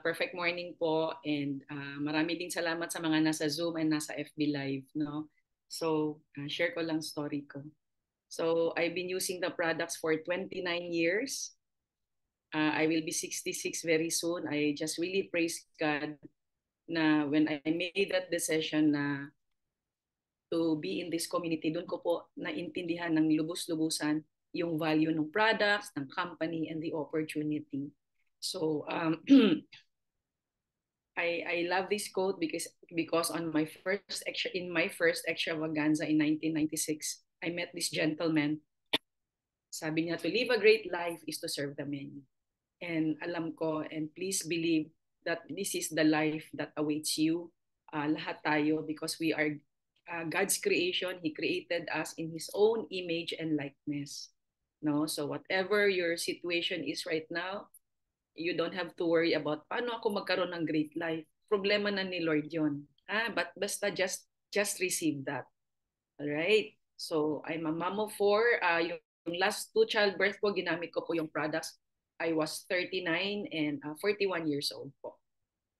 Perfect morning po and marami ding salamat sa mga nasa Zoom and nasa FB Live, no? So, share ko lang story ko. So, I've been using the products for 29 years. I will be 66 very soon. I just really praise God na when I made that decision na to be in this community, doon ko po naintindihan ng lubos-lubusan yung value ng products, ng company, and the opportunity. So, I love this quote because on my first extravaganza in 1996, I met this gentleman. Sabi niya, to live a great life is to serve the many. And alam ko, and please believe that this is the life that awaits you, lahat tayo, because we are God's creation. He created us in His own image and likeness. No, so whatever your situation is right now, you don't have to worry about paano ako magkaroon ng great life. Problema na ni Lord yon. But basta just receive that. All right. So I'm a mom of 4. Yung last 2 childbirth ko, ginamit ko po yung products. I was 39 and 41 years old po.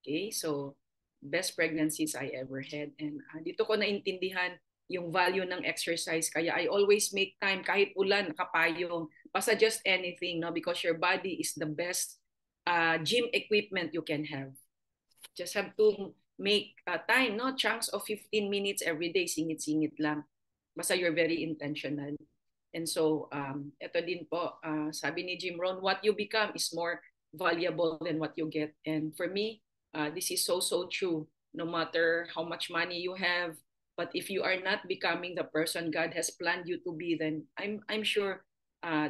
Okay, so best pregnancies I ever had. And dito ko naintindihan yung value ng exercise. Kaya I always make time kahit ulan, kapayong, basta just anything, no? Because your body is the best gym equipment you can have. Just have to make time, no? Chunks of 15 minutes every day, singit-singit lang. Basta you're very intentional. And so, ito din po, sabi ni Jim Rohn, what you become is more valuable than what you get. And for me, this is so true. No matter how much money you have, but if you are not becoming the person God has planned you to be, then I'm sure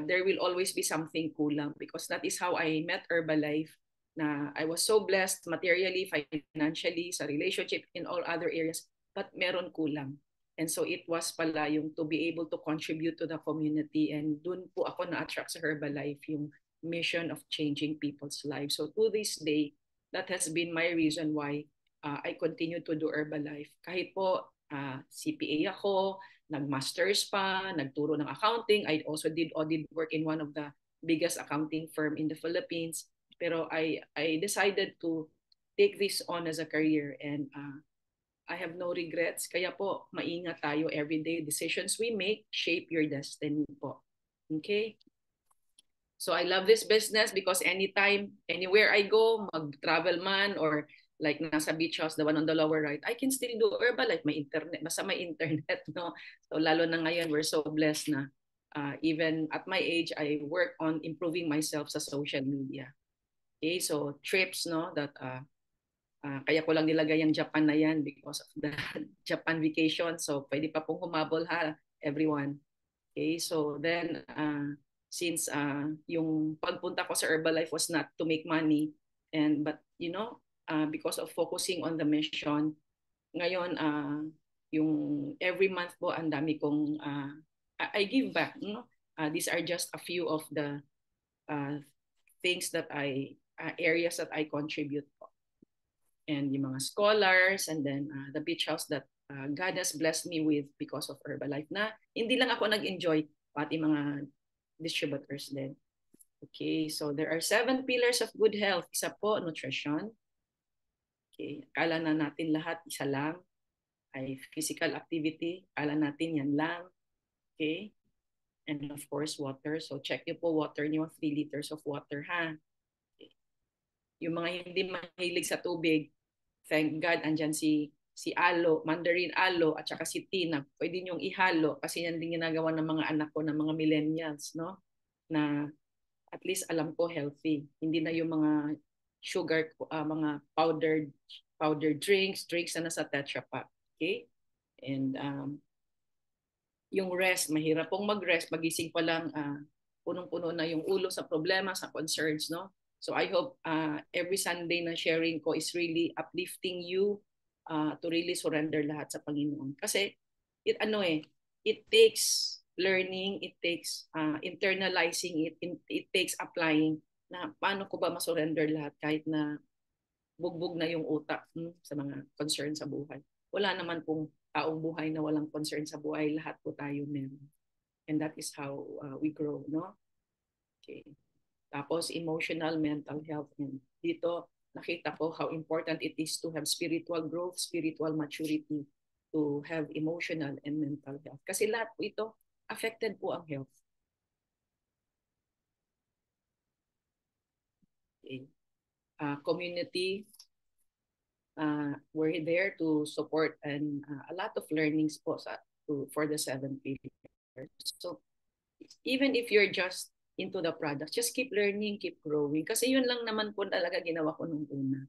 there will always be something kulang, because that is how I met Herbalife. Na I was so blessed materially, financially, sa relationship, in all other areas, but meron kulang. And so it was pala yung to be able to contribute to the community, and dun po ako na-attract sa Herbalife, yung mission of changing people's lives. So to this day, that has been my reason why I continue to do Herbalife. Kahit po CPA ako, nag-masters pa, nagturo ng accounting. I also did audit work in one of the biggest accounting firm in the Philippines. Pero I decided to take this on as a career, and I have no regrets. Kaya po, maingat tayo everyday. Decisions we make shape your destiny po. Okay? So I love this business because anytime, anywhere I go, mag-travel man or like nasa beach house, the one on the lower right, I can still do Herbalife, may internet, basta may internet, no? So lalo na ngayon, we're so blessed na even at my age, I work on improving myself sa social media. Okay, so trips, no, that kaya ko lang nilagay ang Japan na yan because of the Japan vacation. So pwede pa pong humabol ha, everyone. Okay, so then since yung pagpunta ko sa Herbalife was not to make money, but you know, because of focusing on the mission, ngayon yung every month po ang dami kong I give back, no? These are just a few of the things that areas that I contribute po. And yung mga scholars, and then the beach house that God has blessed me with because of Herbalife, na hindi lang ako nag-enjoy, pati mga distributors din. Okay, so there are 7 pillars of good health. Isa po, nutrition. Okay, akala na natin lahat isa lang ay physical activity. Akala natin yan lang. Okay, and of course, water. So check niyo po water niyo, 3 liters of water ha. Okay. Yung mga hindi mahilig sa tubig, thank God, andyan si Alo, Mandarin Alo, at saka si Tina. Pwede niyong ihalo kasi yan din ginagawa ng mga anak ko, ng mga millennials, no? Na at least alam ko healthy. Hindi na yung mga sugar, mga powdered drinks na nasa Tetra Pak. Okay? And yung rest, mahirap pong mag-rest. Magising pa lang, punong-puno na yung ulo sa problema, sa concerns, no? So I hope every Sunday na sharing ko is really uplifting you to really surrender lahat sa Panginoon. Kasi it takes learning, it takes internalizing it takes applying na paano ko ba masurrender lahat kahit na bugbog na yung utak sa mga concern sa buhay. Wala naman pong taong buhay na walang concern sa buhay. Lahat po tayo meron. And that is how we grow, no? Okay. Tapos emotional, mental health. And dito, nakita ko how important it is to have spiritual growth, spiritual maturity, to have emotional and mental health. Kasi lahat po ito, affected po ang health. Okay. Community, we're there to support and a lot of learnings po for the 7 pillars. So even if you're just into the product, just keep learning, keep growing. Kasi yun lang naman po talaga ginawa ko nung una.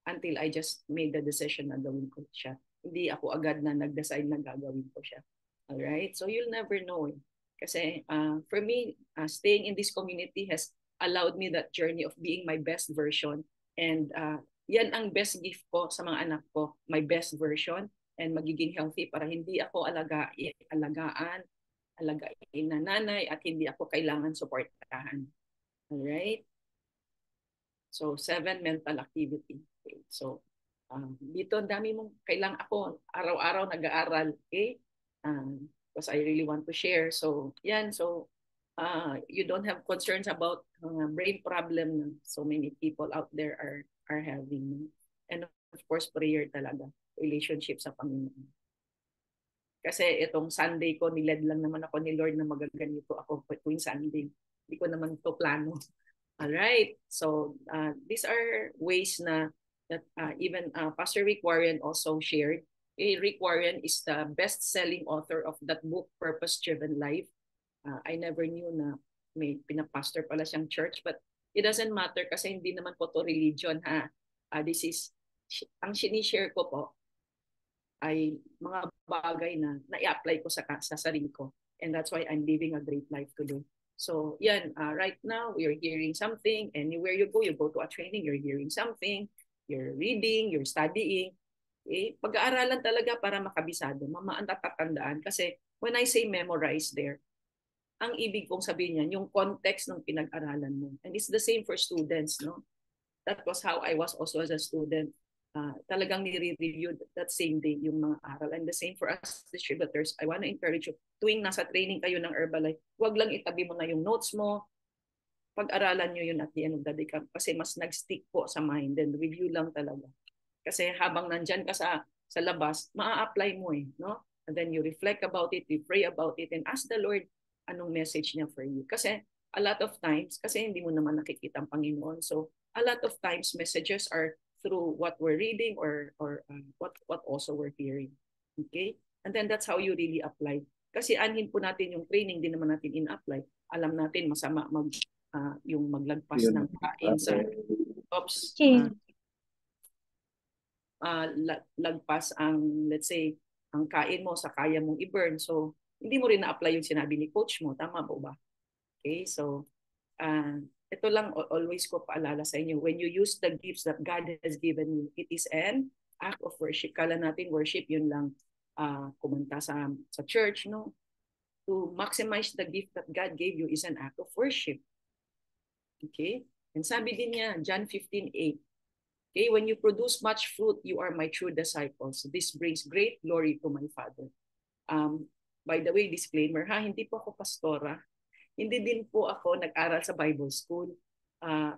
Until I just made the decision na gawin ko siya. Hindi ako agad na nag-decide na gagawin ko siya. Alright? So you'll never know. Kasi for me, staying in this community has allowed me that journey of being my best version. And yan ang best gift ko sa mga anak ko, my best version and magiging healthy para hindi ako alagain na nanay at hindi ako kailangan suportahan. Alright? So, 7, mental activity. Okay. So, dito ang dami mong kailangan ako araw-araw nag-aaral. Okay? Because I really want to share. So, yan. So, you don't have concerns about brain problem na so many people out there are having. And of course, prayer talaga. Relationship sa Panginoon. Kasi itong Sunday ko, niled lang naman ako ni Lord na magaganito ako tuwing Sunday. Hindi ko naman to plano. All right. So these are ways na that even Pastor Rick Warren also shared. Rick Warren is the best-selling author of that book, Purpose-Driven Life. I never knew na may pinapastor pala siyang church, but it doesn't matter kasi hindi naman po to religion ha. This is ang sinishare ko po ay mga bagay na na-apply ko sa sarili ko. And that's why I'm living a great life today. So yan, right now, you're hearing something. Anywhere you go to a training, you're hearing something. You're reading, you're studying. Pag-aaralan talaga para makabisado. Mamaan tatandaan. Kasi when I say memorize there, ang ibig kong sabihin niyan, yung context ng pinag-aralan mo. And it's the same for students, no? That was how I was also as a student. Talagang nire-review that same day yung mga aral. And the same for us distributors. I want to encourage you, tuwing nasa training kayo ng Herbalife, huwag lang itabi mo na yung notes mo. Pag-aralan nyo yun at the end of the day kasi mas nag-stick po sa mind and review lang talaga. Kasi habang nandyan ka sa labas, maa-apply mo no? And then you reflect about it, you pray about it, and ask the Lord anong message niya for you. Kasi a lot of times, kasi hindi mo naman nakikita ang Panginoon. So a lot of times messages are through what we're reading or what also we're hearing. Okay? And then that's how you really apply. Kasi anhin po natin yung training, din naman natin in-apply. Alam natin masama yung maglagpas ng kain sa lagpas ang, let's say, ang kain mo sa kaya mong i-burn. So, hindi mo rin na-apply yung sinabi ni coach mo. Tama po ba? Okay, so, ito lang always ko paalala sa inyo. When you use the gifts that God has given you, it is an act of worship. Kala natin worship, yun lang kumanta sa church, no? To maximize the gift that God gave you is an act of worship. Okay? And sabi din niya, John 15:8, okay, when you produce much fruit, you are my true disciples. This brings great glory to my Father. By the way, disclaimer ha, hindi po ako pastora. Hindi din po ako nag-aral sa Bible school.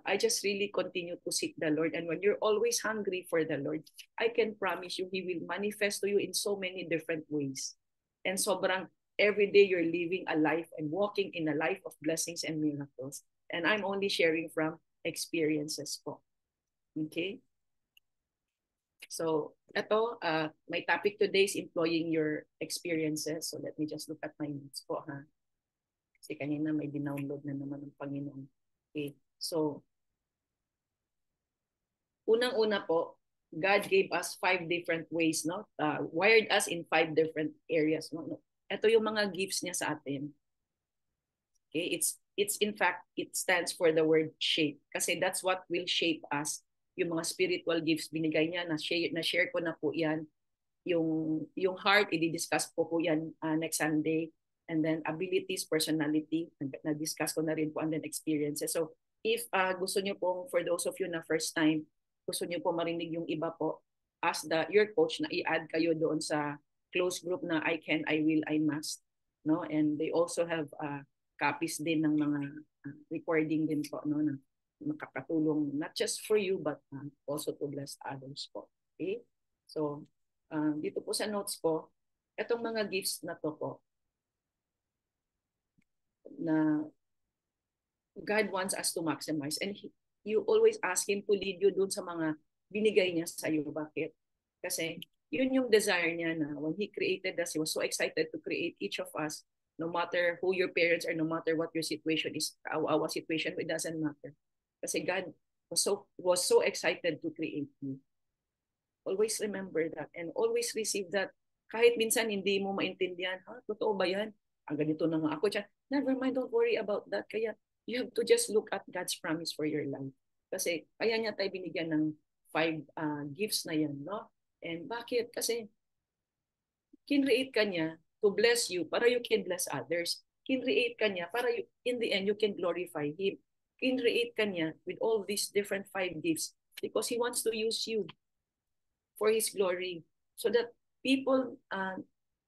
I just really continue to seek the Lord. And when you're always hungry for the Lord, I can promise you, He will manifest to you in so many different ways. And sobrang every day you're living a life and walking in a life of blessings and miracles. And I'm only sharing from experiences po. Okay? So, ito, my topic today is employing your experiences. So, let me just look at my notes po ha. Kasi kanina may dinownload na naman ng Panginoon. Okay. So, unang-una po, God gave us 5 different ways, no? Wired us in 5 different areas. No? Ito yung mga gifts niya sa atin. Okay, it's in fact, it stands for the word shape. Kasi that's what will shape us. Yung mga spiritual gifts binigay niya, na-share ko na po yan. Yung heart, i-discuss po yan next Sunday. And then abilities, personality, na-discuss ko na rin po, and then experiences. So if gusto nyo pong, for those of you na first time, gusto nyo po marinig yung iba po, ask your coach na i-add kayo doon sa close group na I can, I will, I must. No? And they also have copies din ng mga recording din po, no, na makakatulong not just for you but also to bless others po. Okay? So, dito po sa notes po, itong mga gifts na to po, na God wants us to maximize, and you always ask Him to lead you dun sa mga binigay niya sa iyo. Bakit? Kasi yun yung desire niya, na when He created us, He was so excited to create each of us, no matter who your parents are, no matter what your situation is, our situation, it doesn't matter. Kasi God was so excited to create you. Always remember that and always receive that. Kahit minsan hindi mo maintindihan, totoo ba yan? Ang ganito na nga ako dyan. Never mind, don't worry about that. Kaya you have to just look at God's promise for your life. Kasi kaya niya tayo binigyan ng 5 gifts na yan, no? And bakit? Kasi kinreate ka niya to bless you para you can bless others. Kinreate ka niya para in the end you can glorify Him. Kinreate ka niya with all these different 5 gifts because He wants to use you for His glory. So that people,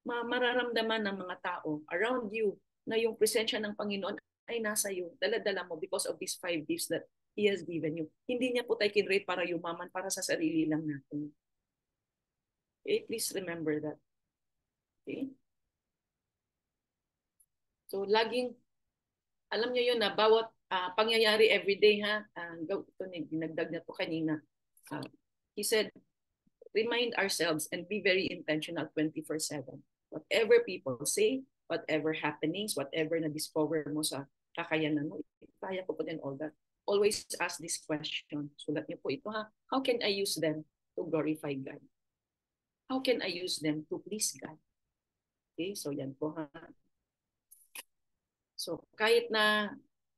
mararamdaman ng mga tao around you na yung presensya ng Panginoon ay nasa iyo, dala-dala mo because of these 5 gifts that He has given you. Hindi niya po tayo kinrate para yumaman, para sa sarili lang natin. Okay? Please remember that. Okay? So, laging, alam niyo yun na bawat pangyayari everyday, dinagdag na to kanina. He said, remind ourselves and be very intentional 24/7. Whatever people say, whatever happenings, whatever na-discover mo sa kakayanan mo, kaya ko po din all that. Always ask this question. Sulat niyo po ito, how can I use them to glorify God? How can I use them to please God? Okay, so yan po So kahit na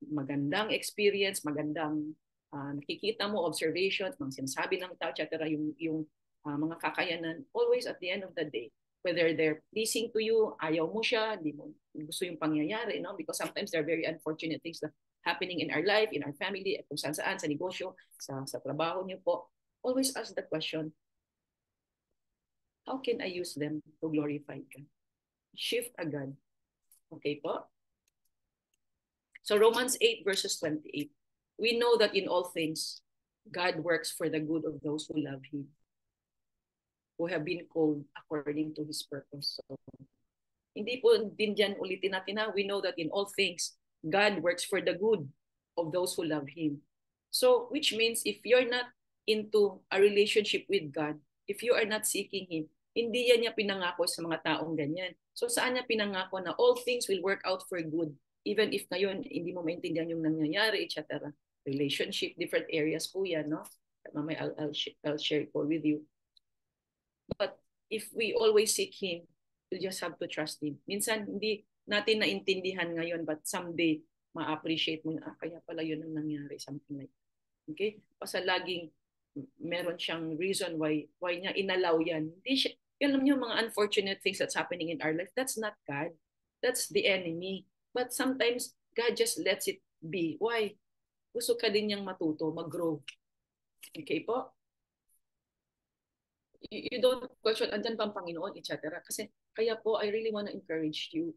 magandang experience, magandang nakikita mo, observations, mga sinasabi ng tao, etc., yung mga kakayanan, always at the end of the day, whether they're pleasing to you, ayaw mo siya, di mo gusto yung pangyayari, no? Because sometimes there are very unfortunate things that happening in our life, in our family, at kung saan-saan, sa negosyo, sa trabaho niyo po. Always ask the question, how can I use them to glorify God? Shift agad. Okay po? So Romans 8 verses 28. We know that in all things, God works for the good of those who love Him, who have been called according to His purpose. So, hindi po din dyan ulitin natin we know that in all things, God works for the good of those who love Him. So, which means if you're not into a relationship with God, if you are not seeking Him, hindi yan niya pinangako sa mga taong ganyan. So, saan niya pinangako na all things will work out for good, even if ngayon hindi mo maintindihan yung nangyayari, etc. Relationship, different areas po yan, no? Mamaya I'll share it po with you. But if we always seek Him, we just have to trust Him. Minsan, hindi natin naintindihan ngayon, but someday, ma-appreciate mo na, kaya pala yun ang nangyari, something like that. Okay? Kasi laging meron siyang reason why niya inalaw yan. Hindi siya, yun alam niyo, mga unfortunate things that's happening in our life, that's not God. That's the enemy. But sometimes, God just lets it be. Why? Gusto ka din niyang matuto, mag-grow. Okay po? You don't question, andyan pa ang Panginoon, etc. Kasi, kaya po, I really want to encourage you.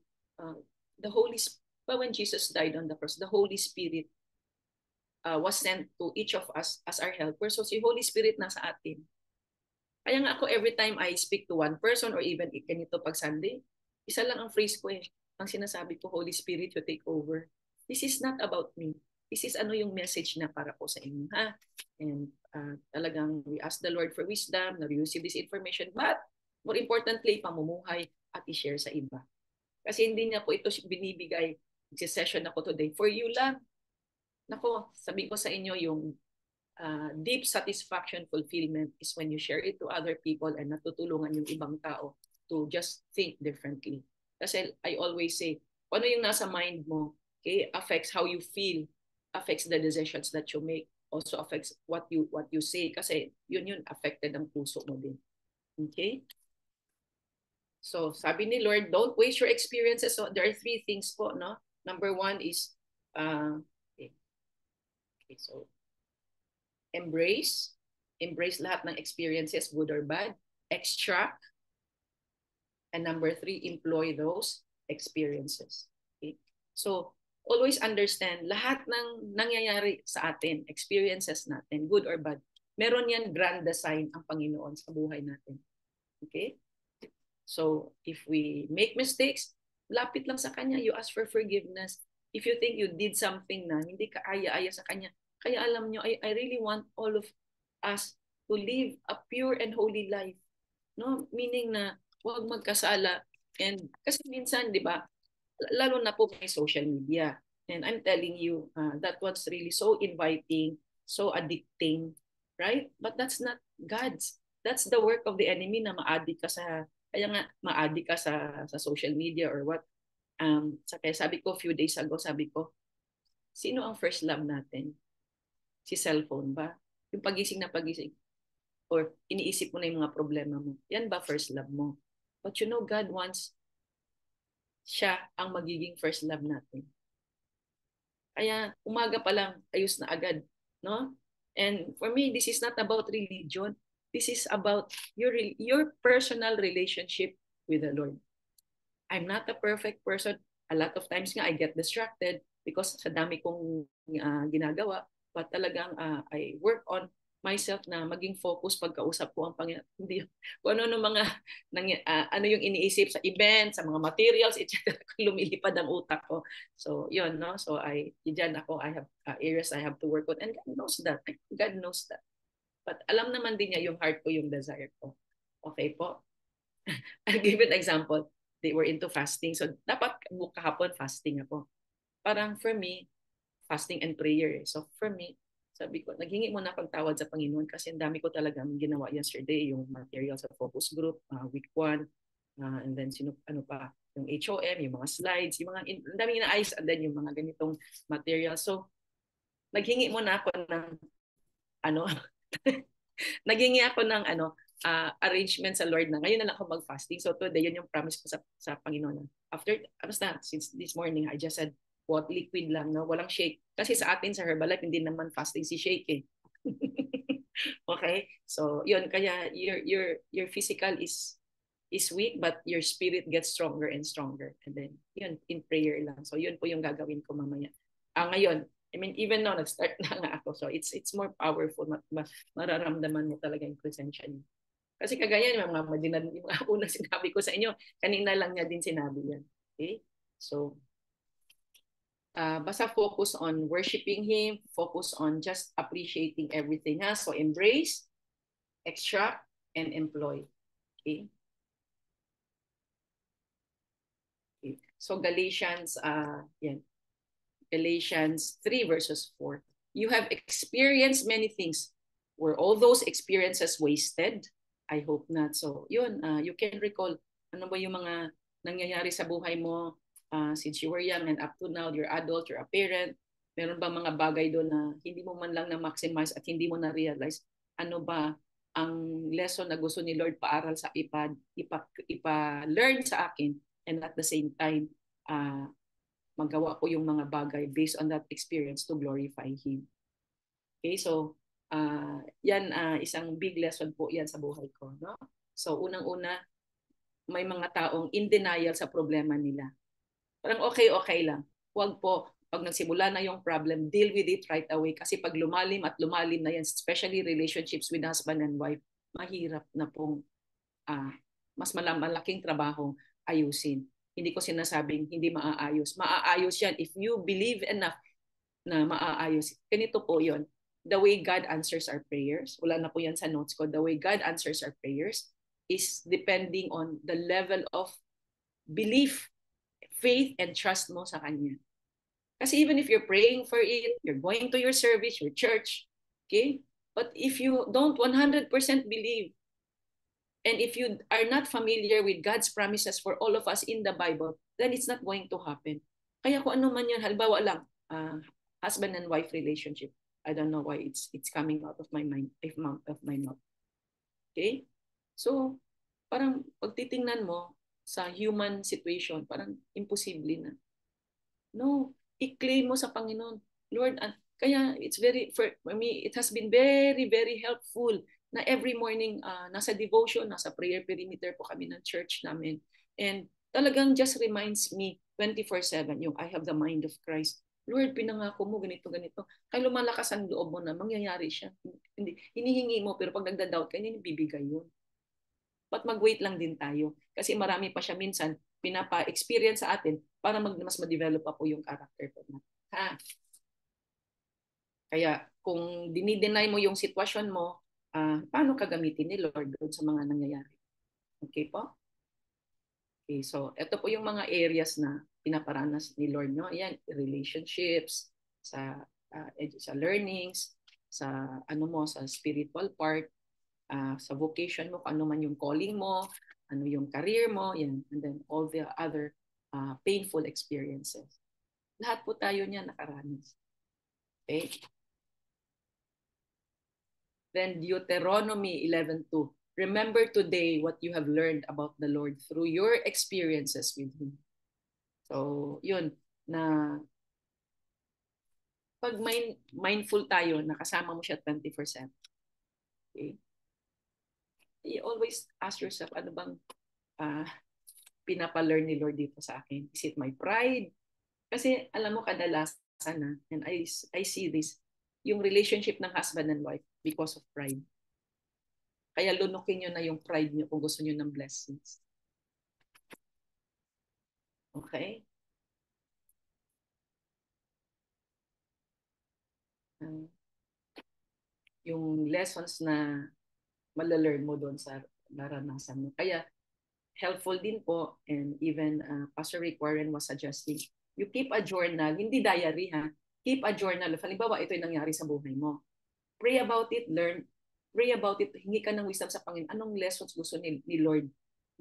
The Holy Spirit, when Jesus died on the cross, the Holy Spirit was sent to each of us as our helper. So, si Holy Spirit nasa atin. Kaya nga ako, every time I speak to one person or even ganito pag Sunday, isa lang ang phrase ko Ang sinasabi ko, Holy Spirit, you take over. This is not about me. This is yung message na para po sa inyo, And talagang we ask the Lord for wisdom, na we receive this information, but more importantly, pamumuhay at i-share sa iba. Kasi hindi niya po ito binibigay sa session ako today for you lang. Nako, sabi ko sa inyo, yung deep satisfaction, fulfillment is when you share it to other people and natutulungan yung ibang tao to just think differently. Kasi I always say, ano yung nasa mind mo, okay, affects how you feel, affects the decisions that you make, also affects what you say, kasi yun affected ang puso mo din. Okay? So, sabi ni Lord, don't waste your experiences. So, there are 3 things po, no? Number 1 is, so, embrace lahat ng experiences, good or bad. Extract. And number 3, employ those experiences. Okay? So, always understand lahat ng nangyayari sa atin, experiences natin, good or bad, meron yan grand design ang Panginoon sa buhay natin. Okay? So, if we make mistakes, lapit lang sa Kanya, you ask for forgiveness. If you think you did something na hindi ka aya-aya sa Kanya, kaya alam nyo, I really want all of us to live a pure and holy life. No? Meaning na huwag magkasala. And kasi minsan, di ba, lalo na po may social media. And I'm telling you, that was really so inviting, so addicting, right? But that's not God's. That's the work of the enemy na ma-addict ka sa, kaya nga ma-addict ka sa social media or what. Kaya sabi ko, few days ago, sabi ko, sino ang first love natin? Si cellphone ba? Yung pagising na pagising. Or iniisip mo na yung mga problema mo. Yan ba first love mo? But you know, God wants siya ang magiging first love natin. Kaya umaga pa lang, ayos na agad. No? And for me, this is not about religion. This is about your personal relationship with the Lord. I'm not a perfect person. A lot of times nga, I get distracted because sa dami kong ginagawa. But talagang I work on myself na maging focus pagkausap ko ang Panginoon. Hindi kung ano mga ano yung iniisip sa event, sa mga materials, etc. lumilipad ang utak ko. So, yun, no? So, diyan ako, I have areas I have to work on. And God knows that. God knows that. But alam naman din niya yung heart ko, yung desire ko. Okay po? I'll give an example. They were into fasting. So, dapat kahapon fasting ako. Parang for me, fasting and prayer. So, for me, sabi ko, naghingi muna akong tawad sa Panginoon kasi ang dami ko talagang ginawa yesterday, yung materials sa focus group, week 1, and then ano pa, yung HOM, yung mga slides, yung mga, ang daming inaayos, and then yung mga ganitong materials. So, naghingi muna ako ng, naghingi ako ng, arrangement sa Lord na ngayon na lang ako mag-fasting. So, today, yun yung promise ko sa Panginoon. After, since this morning, I just said, what liquid lang, no? Walang shake. Kasi sa atin sa Herbalife, hindi naman fasting si shake eh. Okay? So, yun, kaya your physical is weak, but your spirit gets stronger and stronger. And then, yun, in prayer lang. So, yun po yung gagawin ko mamaya. Ngayon, I mean, even now, nag-start na nga ako. So, it's more powerful. Mararamdaman mo talaga yung presensya niya. Kasi kagaya yung mga unang sinabi ko sa inyo, kanina lang niya din sinabi yan. Okay? So, basta focus on worshiping Him, focus on just appreciating everything. So embrace, extract, and employ. Okay? Okay. So Galatians, Galatians 3 verses 4. You have experienced many things. Were all those experiences wasted? I hope not. So yun, you can recall ano ba yung mga nangyayari sa buhay mo since you were young and up to now, you're adult, you're a parent, meron ba mga bagay doon na hindi mo man lang na-maximize at hindi mo na-realize? Ano ba ang lesson na gusto ni Lord paaral sa ipa-learn sa akin, and at the same time, magawa ko yung mga bagay based on that experience to glorify Him. Okay, so yan, isang big lesson po yan sa buhay ko. No? So unang-una, may mga taong in denial sa problema nila. Parang okay lang. Huwag po, pag nagsimula na yung problem, deal with it right away. Kasi pag lumalim at lumalim na yan, especially relationships with husband and wife, mahirap na pong mas malaking trabaho ayusin. Hindi ko sinasabing hindi maaayos. Maaayos yan if you believe enough na maaayos. Ganito po yon. The way God answers our prayers, wala na po yan sa notes ko, the way God answers our prayers is depending on the level of belief, faith, and trust mo sa Kanya. Kasi even if you're praying for it, you're going to your service, your church, okay? But if you don't 100% believe, and if you are not familiar with God's promises for all of us in the Bible, then it's not going to happen. Kaya kung ano man yan, halimbawa lang, husband and wife relationship, I don't know why it's coming out of my mind, of my mouth. Okay? So, parang pagtitingnan mo, sa human situation, parang imposible na. No, i-claim mo sa Panginoon. Lord, kaya it's for me, it has been very, very helpful na every morning nasa devotion, nasa prayer perimeter po kami ng church namin. And talagang just reminds me 24/7 yung I have the mind of Christ. Lord, pinangako mo ganito, ganito. Kaya lumalakas ang loob mo na mangyayari siya. Hindi, hinihingi mo, pero pag nagda-doubt ka, hindi bibigay yun. But mag-wait lang din tayo. Kasi marami pa siya minsan pinapa-experience sa atin para mas ma-develop pa po yung character po natin. Ha? Kaya kung dinideny mo yung sitwasyon mo, paano ka gamitin ni Lord doon sa mga nangyayari? Okay po? Okay, so ito po yung mga areas na pinaparanas ni Lord, no? Yan, relationships, sa learnings, sa ano mo, sa spiritual part, sa vocation mo, kung ano man yung calling mo, ano yung career mo, yan, and then all the other painful experiences. Lahat po tayo niya nakaranas. Okay? Then Deuteronomy 11:2. Remember today what you have learned about the Lord through your experiences with Him. So, yun, na pag mindful tayo, nakasama mo siya 24/7. Okay? You always ask yourself, ano bang pinapa-learn ni Lord dito sa akin? Is it my pride? Kasi alam mo kadalasan na, and I see this, yung relationship ng husband and wife because of pride. Kaya lunukin nyo na yung pride nyo kung gusto nyo ng blessings. Okay? Yung lessons na malalearn mo doon sa naranasan mo. Kaya helpful din po, and even Pastor Rick Warren was suggesting, you keep a journal, hindi diary ha, keep a journal. Halimbawa, ito yung nangyari sa buhay mo. Pray about it, pray about it, hingi ka ng wisdom sa Panginoon. Anong lessons gusto ni Lord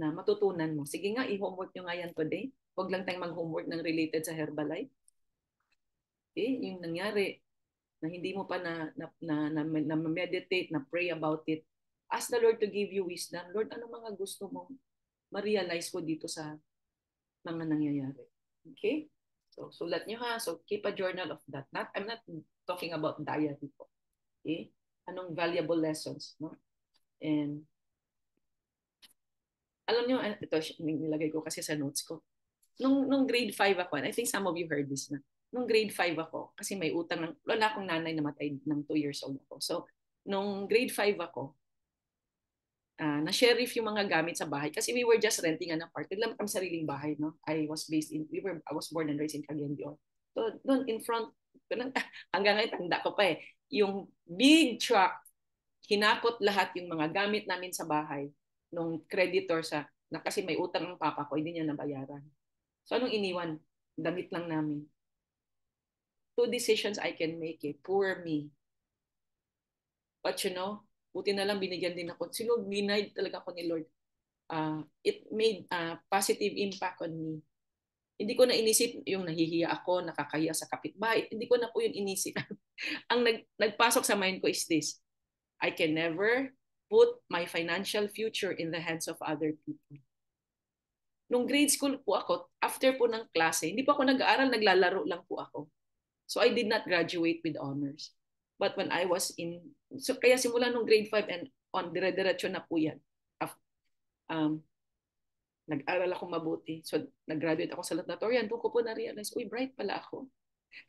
na matutunan mo? Sige nga, i-homework nyo nga yan today. Huwag lang tayong mag-homework ng related sa Herbalife. Okay, yung nangyari, na hindi mo pa na meditate, na pray about it, ask the Lord to give you wisdom. Lord, ano mga gusto mong ma-realize ko dito sa mga nangyayari? Okay? So, sulat nyo ha. So, keep a journal of that. I'm not talking about diary po. Okay? Anong valuable lessons, no? And, alam nyo, ito, nilagay ko kasi sa notes ko. Nung grade 5 ako, and I think some of you heard this na, nung grade 5 ako, kasi may utang, wala akong nanay, namatay ng 2 years old ako. So, nung grade 5 ako, na-sheriff yung mga gamit sa bahay kasi we were just renting an apartment. Lang kami sariling bahay, no? I was born and raised in Cagayan de Oro. So, doon in front, hanggang ngayon, tanda ko pa eh, yung big truck, hinakot lahat yung mga gamit namin sa bahay nung creditor na kasi may utang ng papa ko, hindi niya nabayaran. So, anong iniwan? Damit lang namin. 2 decisions I can make it. Poor me. But you know, buti na lang binigyan din ako. Binay talaga ako ni Lord. It made a positive impact on me. Hindi ko na inisip yung nahihiya ako, nakakahiya sa kapitbahay. Hindi ko na po yung inisip. Ang nagpasok sa mind ko is this: I can never put my financial future in the hands of other people. Nung grade school po ako, after po ng klase, hindi po ako nag-aaral, naglalaro lang po ako. So I did not graduate with honors. But when I was so kaya simula nung grade 5 and on, dire-diretso na po yan. Nag-aral ako mabuti. So nag-graduate ako sa salutatorian. Doon ko po na-realize, uy, bright pala ako.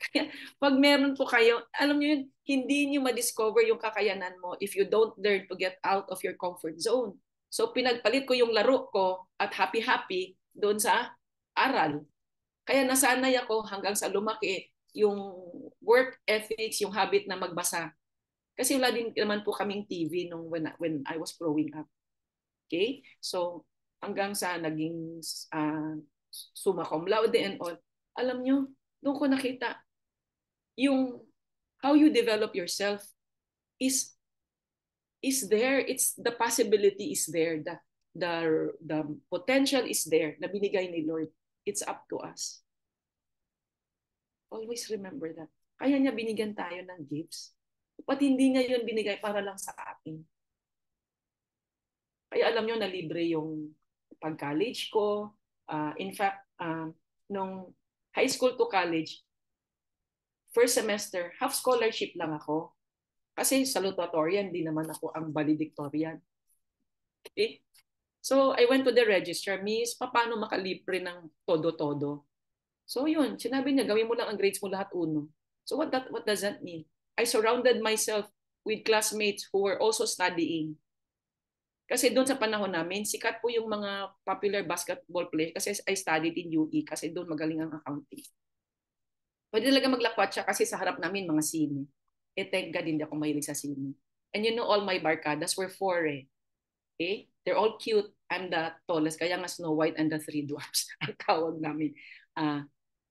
Kaya pag meron po kayo, alam niyo yun, hindi niyo ma-discover yung kakayanan mo if you don't learn to get out of your comfort zone. So pinagpalit ko yung laro ko at happy-happy doon sa aral. Kaya nasanay ako hanggang sa lumaki yung work ethics, yung habit na magbasa. Kasi wala din naman po kaming TV nung when I was growing up. Okay? So, hanggang sa naging summa cum laude and all, alam nyo, doon ko nakita yung how you develop yourself is there. It's the possibility is there. The potential is there na binigay ni Lord. It's up to us. Always remember that. Kaya niya binigyan tayo ng gifts. Pati hindi niya yun binigay para lang sa atin. Kaya alam niyo na libre yung pag-college ko. In fact, nung high school to college, first semester, half scholarship lang ako. Kasi salutatorian, di naman ako ang valedictorian. Okay? So I went to the registrar, Miss, paano makalibre ng todo-todo? So yun, sinabi niya, gawin mo lang ang grades mo lahat uno. So what does that mean? I surrounded myself with classmates who were also studying. Kasi doon sa panahon namin, sikat po yung mga popular basketball players kasi I studied in UE kasi doon magaling ang accounting. Pwede talaga maglakwat siya kasi sa harap namin mga sine. Eh, thank God hindi ako mahilig sa sine. And you know, all my barkadas were four eh. Okay? They're all cute. I'm the tallest. Kaya nga Snow White and the Three Dwarfs ang tawag namin.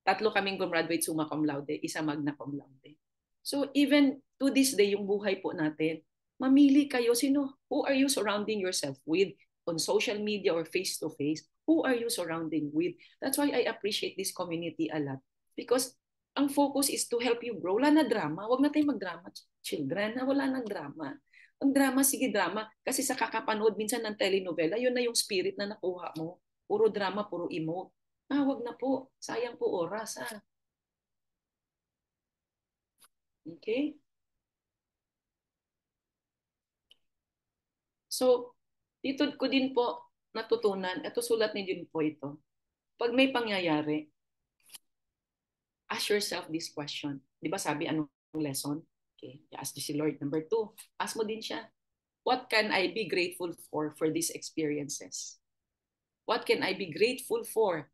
Tatlo kaming gumraduate summa cum laude, isa magna cum laude. So even to this day, yung buhay po natin, mamili kayo sino, who are you surrounding yourself with on social media or face-to-face? Who are you surrounding with? That's why I appreciate this community a lot. Because ang focus is to help you grow. Wala na drama. Huwag na tayong magdrama, children. Wala nang drama. Ang drama, sige drama. Kasi sa kakapanood minsan ng telenovela, yun na yung spirit na nakuha mo. Puro drama, puro emote. Wag na po. Sayang po oras. Okay? So, dito ko din po natutunan, ito sulat ni din po ito. Pag may pangyayari, ask yourself this question. Di ba sabi, anong lesson? Okay, ask si Lord. Number 2, ask mo din siya, what can I be grateful for these experiences? What can I be grateful for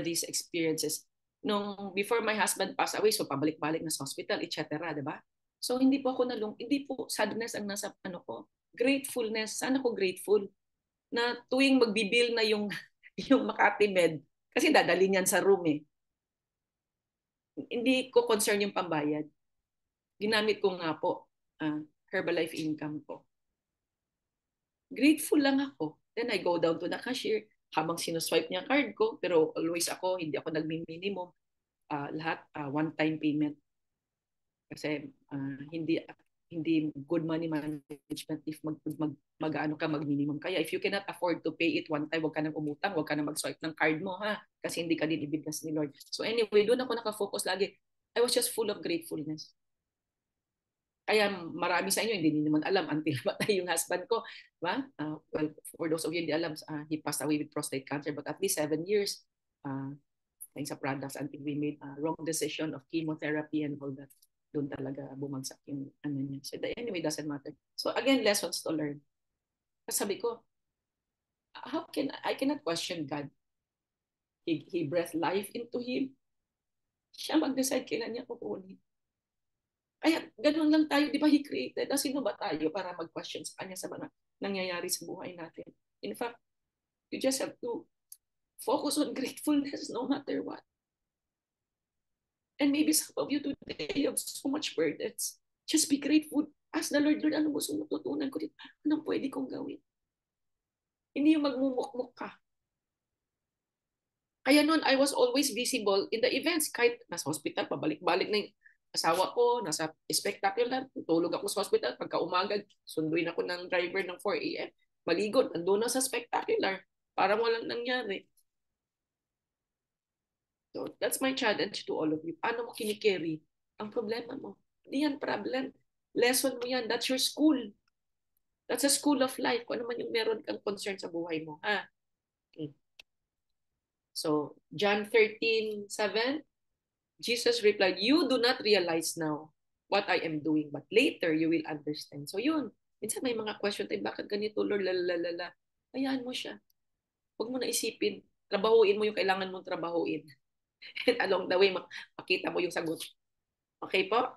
these experiences? Nung before my husband passed away, so pabalik-balik na sa hospital, etc. Di ba? So hindi po ako hindi po sadness ang nasa ano ko. Gratefulness. Saan ako grateful? Na tuwing magbibil na yung yung Makati Med, kasi dadalhin yan sa room eh. Hindi ko concern yung pambayad. Ginamit ko nga po Herbalife income ko. Grateful lang ako. Then I go down to the cashier habang sinuswipe niya card ko, pero always ako, hindi ako nagmi-minimum. Lahat one-time payment. Kasi hindi good money management if mag-ano ka mag-minimum. Kaya if you cannot afford to pay it one time, wag ka nang umutang, wag ka nang mag-swipe ng card mo ha, kasi hindi ka din ibigkas ni Lord. So anyway, doon ako nakafocus lagi. I was just full of gratefulness. Kaya marami sa inyo hindi naman alam until matay yung husband ko. Diba? Well, for those of you hindi alam, he passed away with prostate cancer, but at least 7 years thanks sa products until we made a wrong decision of chemotherapy and all that. Doon talaga bumagsak yung ano niya. So anyway, doesn't matter. So again, lessons to learn. Sabi ko, I cannot question God. He breathed life into him. Siya mag-decide kailan niya kukunin. Kaya ganun lang tayo, di ba he created? Sino ba tayo para mag-question sa kanya sa mga nangyayari sa buhay natin? In fact, you just have to focus on gratefulness no matter what. And maybe some of you today have so much burdens. Just be grateful. Ask the Lord, Lord, anong gusto mo tutunan ko dito? Anong pwede kong gawin? Hindi yung magmumukmuk ka. Kaya noon, I was always visible in the events. Kahit nasa hospital, pabalik-balik na yung asawa ko, nasa spectacular, tulog ako sa hospital. Pagka umaga, sunduin ako ng driver ng 4 a.m. Maligot, andun na sa spectacular. Parang walang nangyari. So that's my challenge to all of you. Paano mo kinikerry ang problema mo? Hindi yan problem. Lesson mo yan. That's your school. That's a school of life. Kung ano man yung meron kang concern sa buhay mo. Okay. So, John 13:7, Jesus replied, you do not realize now what I am doing, but later you will understand. So yun. Minsan may mga question tayo, bakit ganito, Lord, lalalala. Hayaan mo siya. Huwag mo na isipin. Trabahuin mo yung kailangan mong trabahuin. And along the way, makita mo yung sagot. Okay po?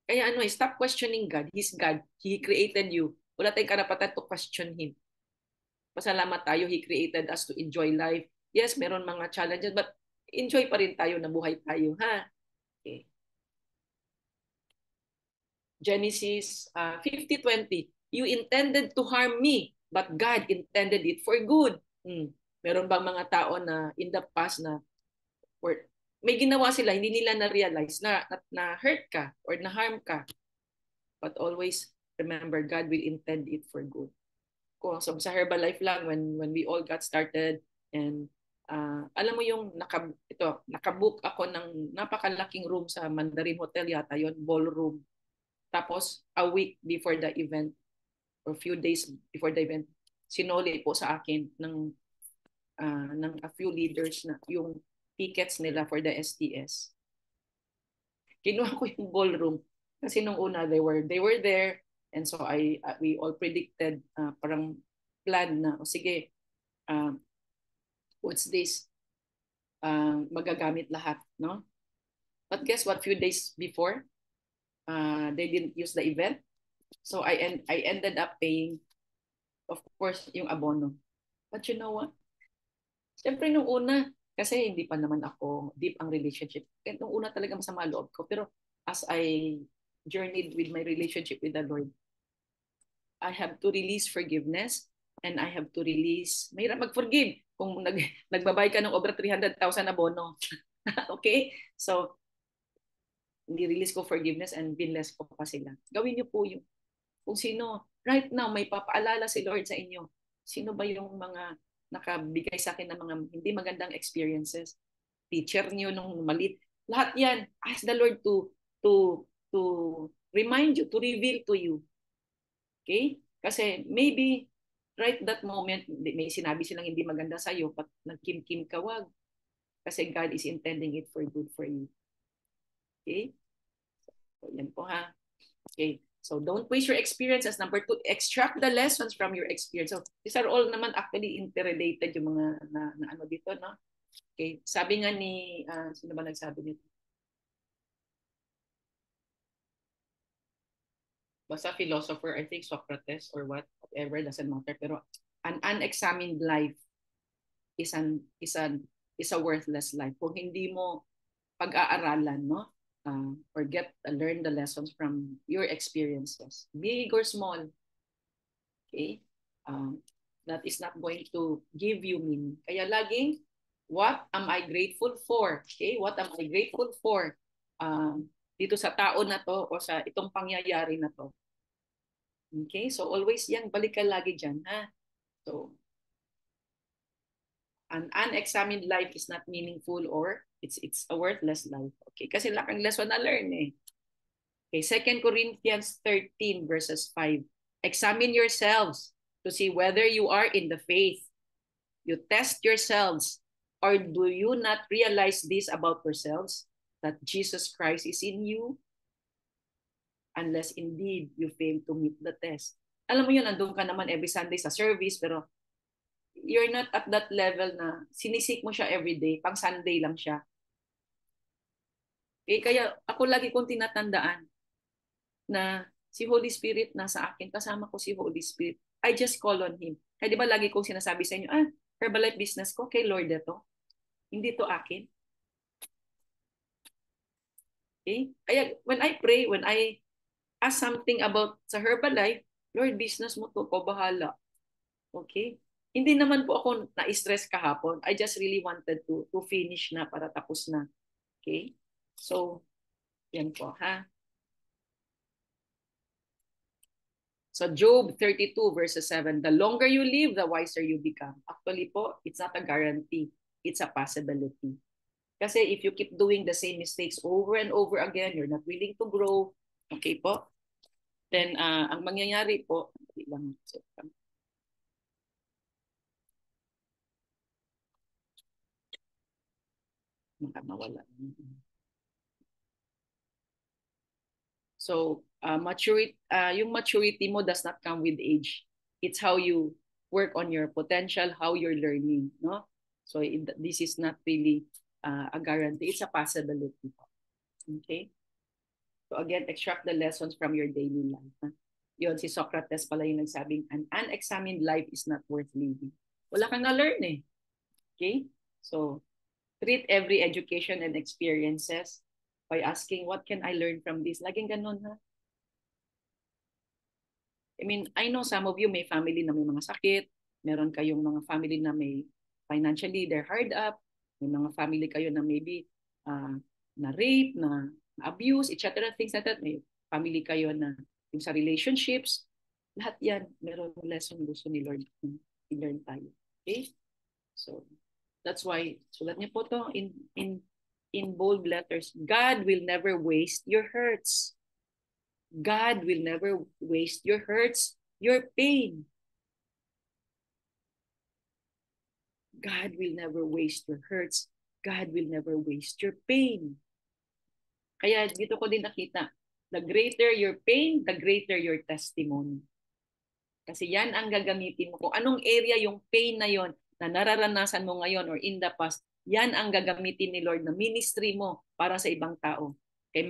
Kaya stop questioning God. He's God. He created you. Wala tayong karapatan to question Him. Pasalamat tayo, He created us to enjoy life. Yes, meron mga challenges, but enjoy pa rin tayo na buhay tayo, ha? Okay. Genesis 50:20. You intended to harm me, but God intended it for good. Meron bang mga tao na in the past na may ginawa sila, hindi nila na-realize na hurt ka or na harm ka. But always remember, God will intend it for good. Kung sa Herbalife lang, when we all got started, and alam mo yung nakabook ako ng napakalaking room sa Mandarin Hotel yata yon, ballroom. Tapos a week before the event or few days before the event, sinoli po sa akin ng a few leaders na yung tickets nila for the STS. Kinuha ko yung ballroom kasi nung una they were there, and so we all predicted, parang plan na, o sige, what's this, magagamit lahat, no? But guess what, few days before, they didn't use the event, so I ended up paying, of course, yung abono. But you know what, siyempre nung una, kasi hindi pa naman ako deep ang relationship. Kaya nung una talaga masama loob ko. Pero as I journeyed with my relationship with the Lord, I have to release forgiveness, and I have to release, mahirap mag-forgive kung nagbabay ka ng over 300,000 abono. Okay? So, ni-release ko forgiveness and binless ko pa sila. Gawin niyo po yung, kung sino, right now, may papaalala si Lord sa inyo. Sino ba yung mga nakabigay sa akin ng mga hindi magandang experiences? Teacher niyo nung malit. Lahat yan, ask the Lord to remind you, to reveal to you. Okay? Kasi maybe right that moment, may sinabi silang hindi maganda sa'yo, but nagkim-kim ka, wag. Kasi God is intending it for good for you. Okay? So, yan po ha. Okay. So don't waste your experiences. Number 2, extract the lessons from your experience. So these are all naman actually interrelated yung mga na ano dito, no? Okay. Sabi nga ni, sino ba nagsabi nito? Basta philosopher, I think Socrates or whatever, doesn't matter. Pero an unexamined life is a worthless life. Kung hindi mo pag-aaralan, no? Or learn the lessons from your experiences, big or small. Okay? That is not going to give you meaning. Kaya laging, what am I grateful for? Okay? What am I grateful for? Dito sa tao na to o sa itong pangyayari na to. Okay? So always yan, balik ka lagi dyan. Ha? So, an unexamined life is not meaningful, or it's a worthless life. Okay? Kasi laking lesson na learn eh. Okay, 2 Corinthians 13 verses 5. Examine yourselves to see whether you are in the faith. You test yourselves, or do you not realize this about yourselves, that Jesus Christ is in you, unless indeed you fail to meet the test. Alam mo yun, andun ka naman every Sunday sa service, pero you're not at that level na sinisik mo siya every day, pang Sunday lang siya. Okay, kaya ako lagi kong tinatandaan na si Holy Spirit nasa akin, kasama ko si Holy Spirit. I just call on Him. Kaya di ba lagi kong sinasabi sa inyo, Herbalife business ko, kay Lord ito. Hindi to akin. Okay? Kaya when I pray, when I ask something about sa Herbalife, Lord, business mo to, ko bahala. Okay? Hindi naman po ako na-stress kahapon. I just really wanted to finish na para tapos na. Okay? So, yan po, ha? So Job 32 verses 7, the longer you live, the wiser you become. Actually po, it's not a guarantee. It's a possibility. Kasi if you keep doing the same mistakes over and over again, you're not willing to grow, okay po, then ang mangyayari po, mawala. So, yung maturity mo does not come with age. It's how you work on your potential, how you're learning, no? So, this is not really a guarantee. It's a possibility. Okay? So, again, extract the lessons from your daily life. Huh? Yun, si Socrates pala yung nagsabing, an unexamined life is not worth living. Wala kang na-learn eh. Okay? So, treat every education and experiences by asking, what can I learn from this? Laging ganun, ha? I mean, I know some of you may family na may mga sakit, meron kayong mga family na may financially, they're hard up, may mga family kayo na maybe na rape, na abuse, etc. Things like that. May family kayo na yung sa relationships. Lahat yan, meron lesson gusto ni Lord i-learn tayo. Okay? So, that's why, sulat niyo po to in bold letters. God will never waste your hurts. God will never waste your hurts, your pain. God will never waste your hurts. God will never waste your pain. Kaya dito ko din nakita, the greater your pain, the greater your testimony. Kasi yan ang gagamitin mo. Kung anong area yung pain na yon na nararanasan mo ngayon or in the past, yan ang gagamitin ni Lord na ministry mo para sa ibang tao. Kaya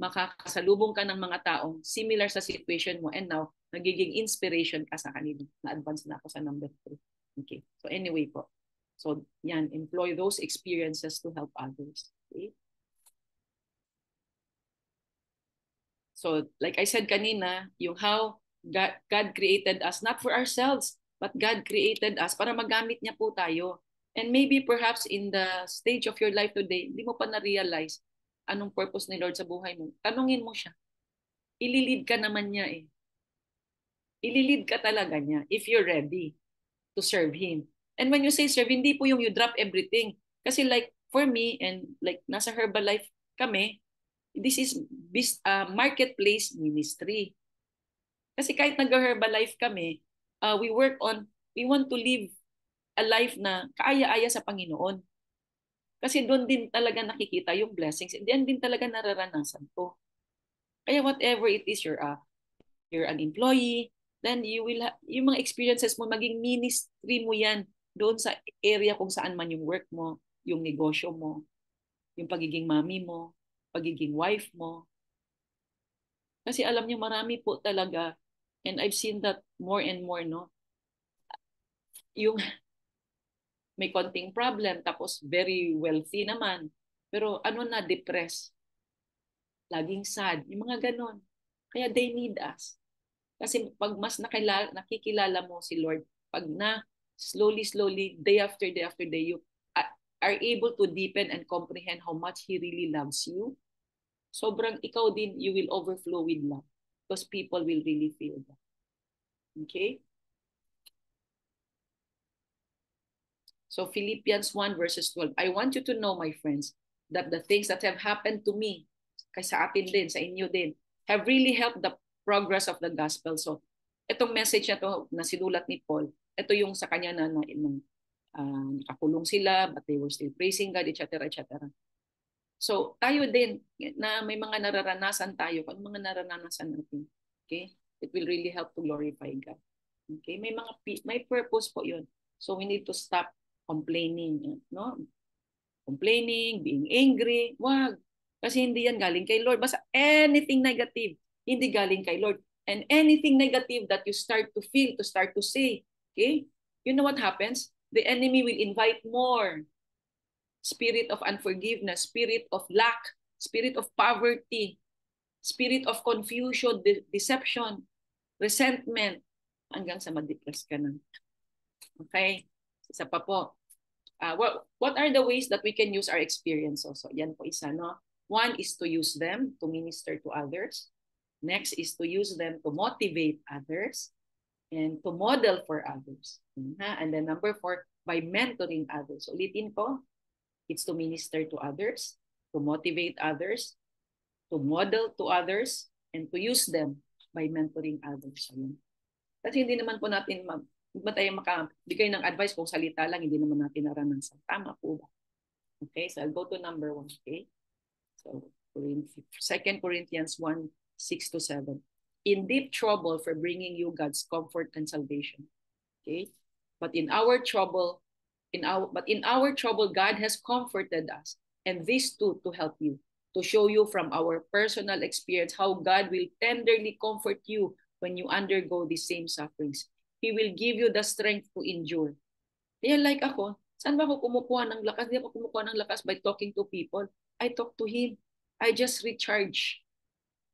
makakasalubong ka ng mga taong similar sa situation mo and now, nagiging inspiration ka sa kanila. Na-advance na ako sa number 3. Okay. So anyway po. So yan, employ those experiences to help others. Okay. So like I said kanina, yung how God created us not for ourselves, but God created us para magamit niya po tayo. And maybe perhaps in the stage of your life today, hindi mo pa na-realize anong purpose ni Lord sa buhay mo. Tanungin mo siya. Ililid ka naman niya eh. Ililid ka talaga niya if you're ready to serve Him. And when you say serve, hindi po yung you drop everything. Kasi like for me and like nasa Herbalife kami, this is marketplace ministry. Kasi kahit nag-Herbalife kami, we want to live a life na kaaya-aya sa Panginoon. Kasi doon din talaga nakikita yung blessings. Diyan din talaga nararanasan ko. Kaya whatever it is, you're an employee, then yung mga experiences mo, maging ministry mo yan doon sa area kung saan man yung work mo, yung negosyo mo, yung pagiging mami mo, pagiging wife mo. Kasi alam niyo marami po talaga, and I've seen that more and more, no? Yung may konting problem, tapos very wealthy naman, pero ano na, depressed, laging sad, yung mga ganon. Kaya they need us. Kasi pag mas nakikilala mo si Lord, pag na slowly, day after day, you are able to deepen and comprehend how much He really loves you, sobrang ikaw din, you will overflow with love because people will really feel that. Okay? So Philippians 1 verses 12, I want you to know, my friends, that the things that have happened to me, kay sa atin din, sa inyo din, have really helped the progress of the gospel. So, itong message na to na sinulat ni Paul, ito yung sa kanya na nakakulong sila, but they were still praising God, etc., etc. So, tayo din, na may mga nararanasan tayo, kung mga nararanasan natin, okay? It will really help to glorify God. Okay? May purpose po yun. So, we need to stop complaining, no? Complaining, being angry, wag. Kasi hindi yan galing kay Lord. Basta anything negative, hindi galing kay Lord. And anything negative that you start to feel, to start to say, okay? You know what happens? The enemy will invite more. Spirit of unforgiveness, spirit of lack, spirit of poverty, spirit of confusion, deception, resentment, hanggang sa ma-depress ka na. Okay? Isa pa po. What are the ways that we can use our experience also? Yan po isa, no? One is to use them to minister to others. Next is to use them to motivate others and to model for others. And then number 4, by mentoring others. Ulitin ko, it's to minister to others, to motivate others, to model to others, and to use them by mentoring others. Kasi hindi naman po natin hindi ba tayo makabigay ng advice kung salita lang, hindi naman natin naranasan. Tama po ba? Okay, so I'll go to number 1. Okay, so 2 Corinthians 1, 6-7. In deep trouble for bringing you God's comfort and salvation. Okay, but in our trouble, God has comforted us, and this too to help you, to show you from our personal experience how God will tenderly comfort you when you undergo the same sufferings. He will give you the strength to endure. Kaya like ako, saan ba ako kumukuha ng lakas? Hindi ako kumukuha ng lakas by talking to people. I talk to Him. I just recharge.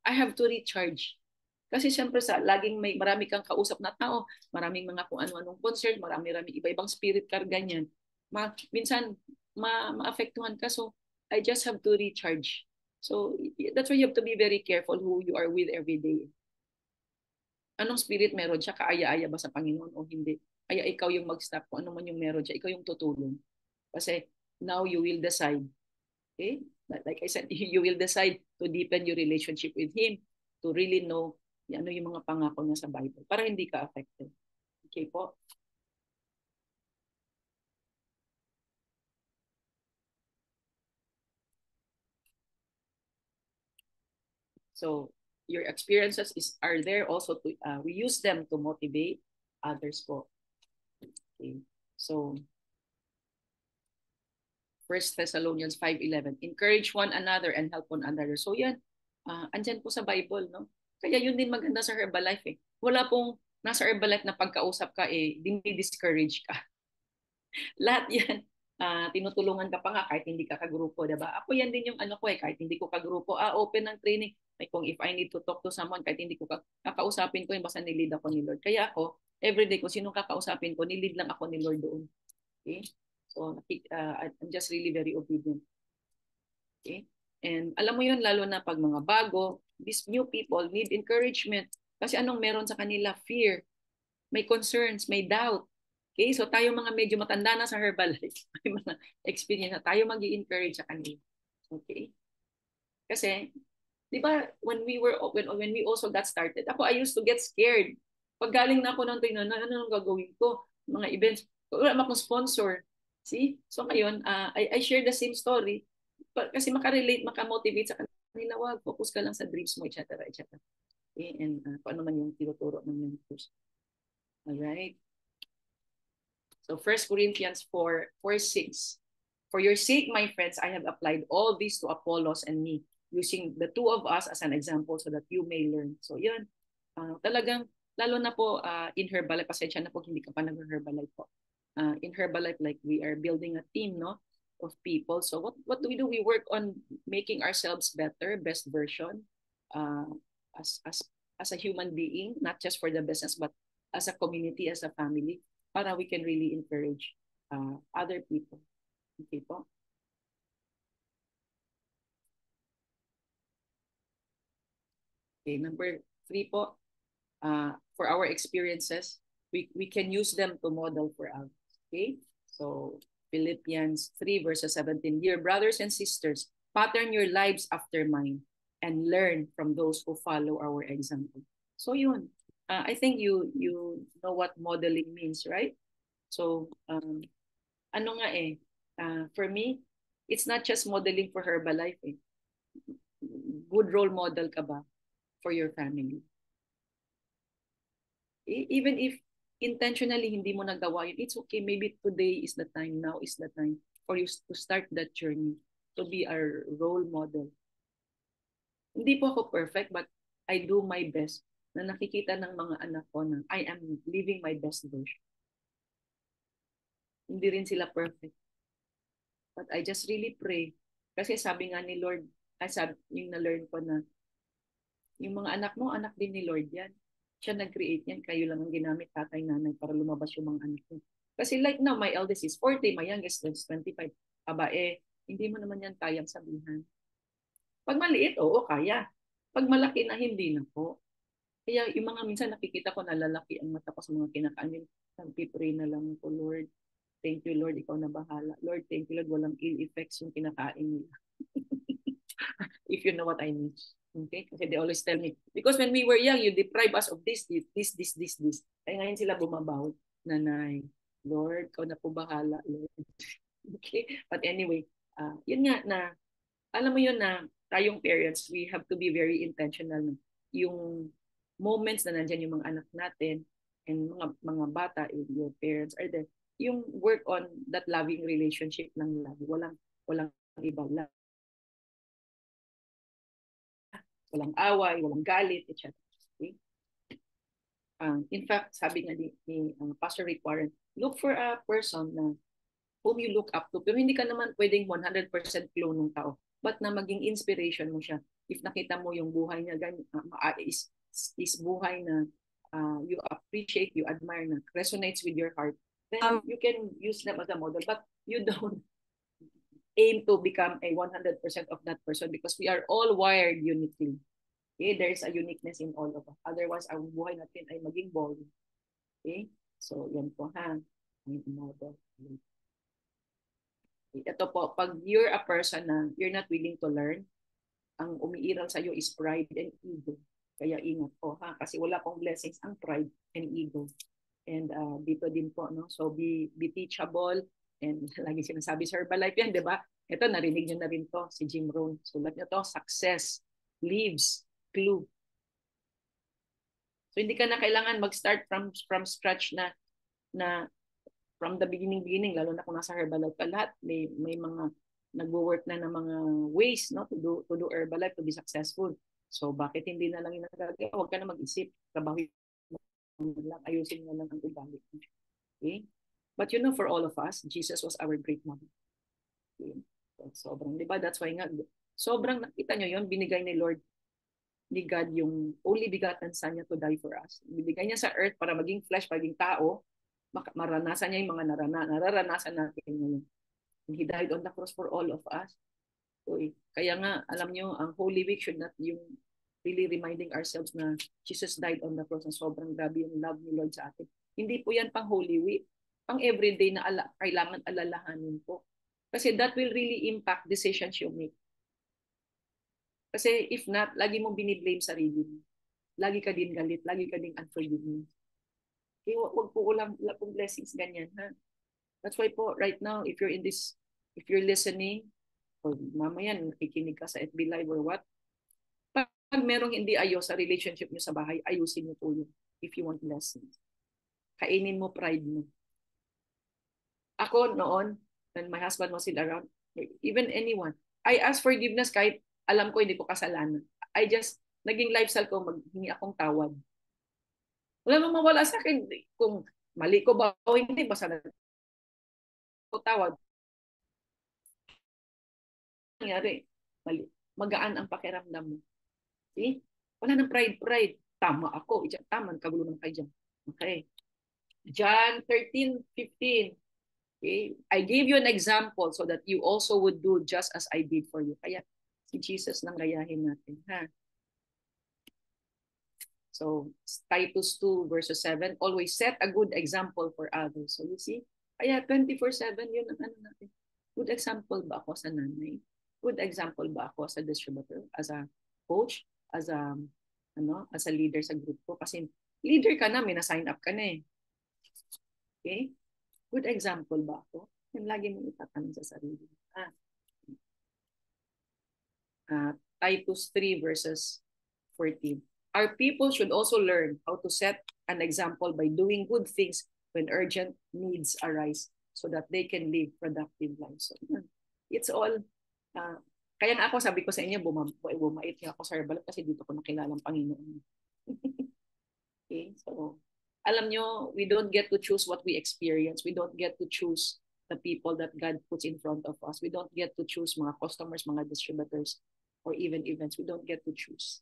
I have to recharge. Kasi siyempre laging marami kang kausap na tao, maraming mga kung ano-anong concern, marami-rami iba-ibang spirit car ganyan. Minsan maapektuhan ka, so I just have to recharge. So that's why you have to be very careful who you are with every day. Anong spirit meron siya? Kaaya-aya ba sa Panginoon o hindi? Kaya ikaw yung mag-stop kung ano man yung meron siya. Ikaw yung tutulong. Kasi now you will decide. Okay? Like I said, you will decide to deepen your relationship with Him, to really know ano yung mga pangako niya sa Bible para hindi ka affected. Okay po? So your experiences are there also to we use them to motivate others po. Okay. So First Thessalonians 5:11, encourage one another and help one another. So yan, andyan po sa Bible, no? Kaya yun din maganda sa Herbalife eh. Wala pong nasa Herbalife na pagkausap ka eh, dinidiscourage ka. Lahat yan, tinutulungan ka pa nga kahit hindi ka kagrupo, diba? Ako yan din yung ano ko eh, kahit hindi ko kagrupo, open ng training. Like kung if I need to talk to someone, kahit hindi ko kakausapin ko, yung basta nilid ako ni Lord. Kaya ako, everyday kung sinong kakausapin ko, nilid lang ako ni Lord doon. Okay? So, I'm just really very obedient. Okay? And alam mo yun, lalo na pag mga bago, these new people need encouragement. Kasi anong meron sa kanila? Fear. May concerns, may doubt. Okay? So tayo mga medyo matanda na sa Herbalife, may mga experience na tayo mag-i-encourage sa kanila. Okay? Kasi, di ba, when we also got started, ako, I used to get scared. Pag galing na ako ng training, ano gagawin ko? Mga events, wala akong sponsor. See? So ngayon, I share the same story kasi makarelate, makamotivate sa kanila, wag, focus ka lang sa dreams mo, etc. etc. Okay? And kung ano man yung tinuturo ng mentors. Alright? So 1 Corinthians 4:6. For your sake, my friends, I have applied all this to Apollos and me, using the two of us as an example so that you may learn. So yun, talagang, lalo na po in Herbalife, pasensya na po hindi ka pa nag-Herbalife po. In Herbalife, like we are building a team, no, of people. So what do? We work on making ourselves better, best version, uh, as as as a human being, not just for the business, but as a community, as a family, para we can really encourage other people. Okay po? Okay, number 3 po, for our experiences, we can use them to model for others. Okay? So, Philippians 3 verses 17, dear brothers and sisters, pattern your lives after mine and learn from those who follow our example. So yun, I think you know what modeling means, right? So, ano nga eh, for me, it's not just modeling for Herbalife eh. Good role model ka ba for your family? Even if intentionally hindi mo nagawa yun, it's okay. Maybe today is the time, now is the time for you to start that journey, to be our role model. Hindi po ako perfect, but I do my best na nakikita ng mga anak ko na I am living my best version. Hindi rin sila perfect. But I just really pray. Kasi sabi nga ni Lord, sabi, yung na-learn ko na, yung mga anak mo, anak din ni Lord yan. Siya nag-create yan, kayo lang ang ginamit, tatay, nanay, para lumabas yung mga anak mo. Kasi like now, my eldest is 40, my youngest is 25. Aba hindi mo naman yan kayang sabihan. Pag maliit, oo, kaya. Pag malaki na, hindi na po. Kaya yung mga minsan nakikita ko na lalaki ang mata ko sa mga kinakain. Nagpipray na lang ko, Lord. Thank you, Lord. Ikaw na bahala. Lord, thank you, Lord. Walang ill effects yung kinakain nila. If you know what I mean. Okay? Kasi they always tell me, because when we were young, you deprive us of this. Kaya ngayon sila bumabaw. Nanay, Lord, ikaw na po bahala, Lord. Okay? But anyway, yun nga na, alam mo yun na tayong parents, we have to be very intentional. Yung moments na nandyan yung mga anak natin and mga bata, your parents are there, yung work on that loving relationship lang lagi. Walang iba lang. Walang away, walang galit, etc. Okay? In fact, sabi nga ni Pastor Rick Warren, look for a person na whom you look up to. Pero hindi ka naman pwedeng 100% clone ng tao. But na maging inspiration mo siya. If nakita mo yung buhay niya, is buhay na you appreciate, you admire, na resonates with your heart, then you can use them as a model. But you don't aim to become a 100% of that person because we are all wired uniquely. Okay? There is a uniqueness in all of us. Otherwise, ang buhay natin ay maging boring. Okay? So, yan po ha. Model. Ito po, pag you're a person na you're not willing to learn, ang umiiral sa'yo is pride and ego. Kaya ingat po ha, kasi wala pong blessings ang pride and ego. And dito din po, no? So be teachable, and lagi sinasabi sa Herbalife yan, di ba? Ito, narinig nyo na rin to, si Jim Rohn. Sulat nyo to, success leaves clue. So hindi ka na kailangan mag-start from scratch na from the beginning, lalo na kung nasa Herbalife ka lahat, may mga nagwo-work na ng mga ways, no, to do Herbalife to be successful. So bakit hindi na lang yung nagagawa? Huwag ka na mag-isip. Trabaho lang, ayusin mo lang ang ugali. Okay? But you know, for all of us, Jesus was our great model. Okay? So, sobrang, di ba? That's why nga, sobrang nakita nyo yun, binigay ni Lord, ni God, yung only begotten Son niya to die for us. Binigay niya sa earth para maging flesh, maging tao, maranasan niya yung mga nararanasan natin ngayon. He died on the cross for all of us. So, kaya nga, alam nyo, ang Holy Week should not yung really reminding ourselves na Jesus died on the cross, na sobrang grabe yung love ni Lord sa atin. Hindi po yan pang Holy Week. Pang everyday na kailangan alalahanin po. Kasi that will really impact decisions you make. Kasi if not, lagi mong biniblame sarili mo. Lagi ka din galit, lagi ka din unforgiving. Okay, wag po ulang pong blessings ganyan, ha? That's why po, right now, if you're listening, or mamaya nakikinig ka sa FB Live or what, pag merong hindi ayos sa relationship nyo sa bahay, ayusin nyo po yun if you want blessings. Kainin mo pride mo. Ako noon, when my husband was still around, even anyone, I ask forgiveness kahit alam ko hindi ko kasalanan. Naging lifestyle ko, maghingi akong tawad. Wala nang mawala sa akin kung mali ko ba o hindi, basta ko tawad. Nangyari, mali. Magaan ang pakiramdam mo. See? Wala nang pride. Tama ako. Tama, kagulo ng kayo dyan. Okay. John 13:15. Okay? I gave you an example so that you also would do just as I did for you. Kaya si Jesus nang gayahin natin. Ha? So, Titus 2 verses 7, always set a good example for others. So, you see? Kaya 24/7, yun ang ano natin. Good example ba ako sa nanay? Good example ba ako sa distributor? As a coach? As a leader sa group ko? Kasi leader ka na, may na-sign up ka na eh. Okay? Good example ba ako? Yan lagi mo itatanong sa sarili. Titus 3 verses 14. Our people should also learn how to set an example by doing good things when urgent needs arise so that they can live productive lives. So, it's all, kaya nga ako sabi ko sa inyo, bumait nga ako sa Herbalife kasi dito ko nakilala ang Panginoon. Okay, so, alam nyo, we don't get to choose what we experience. We don't get to choose the people that God puts in front of us. We don't get to choose mga customers, mga distributors, or even events. We don't get to choose.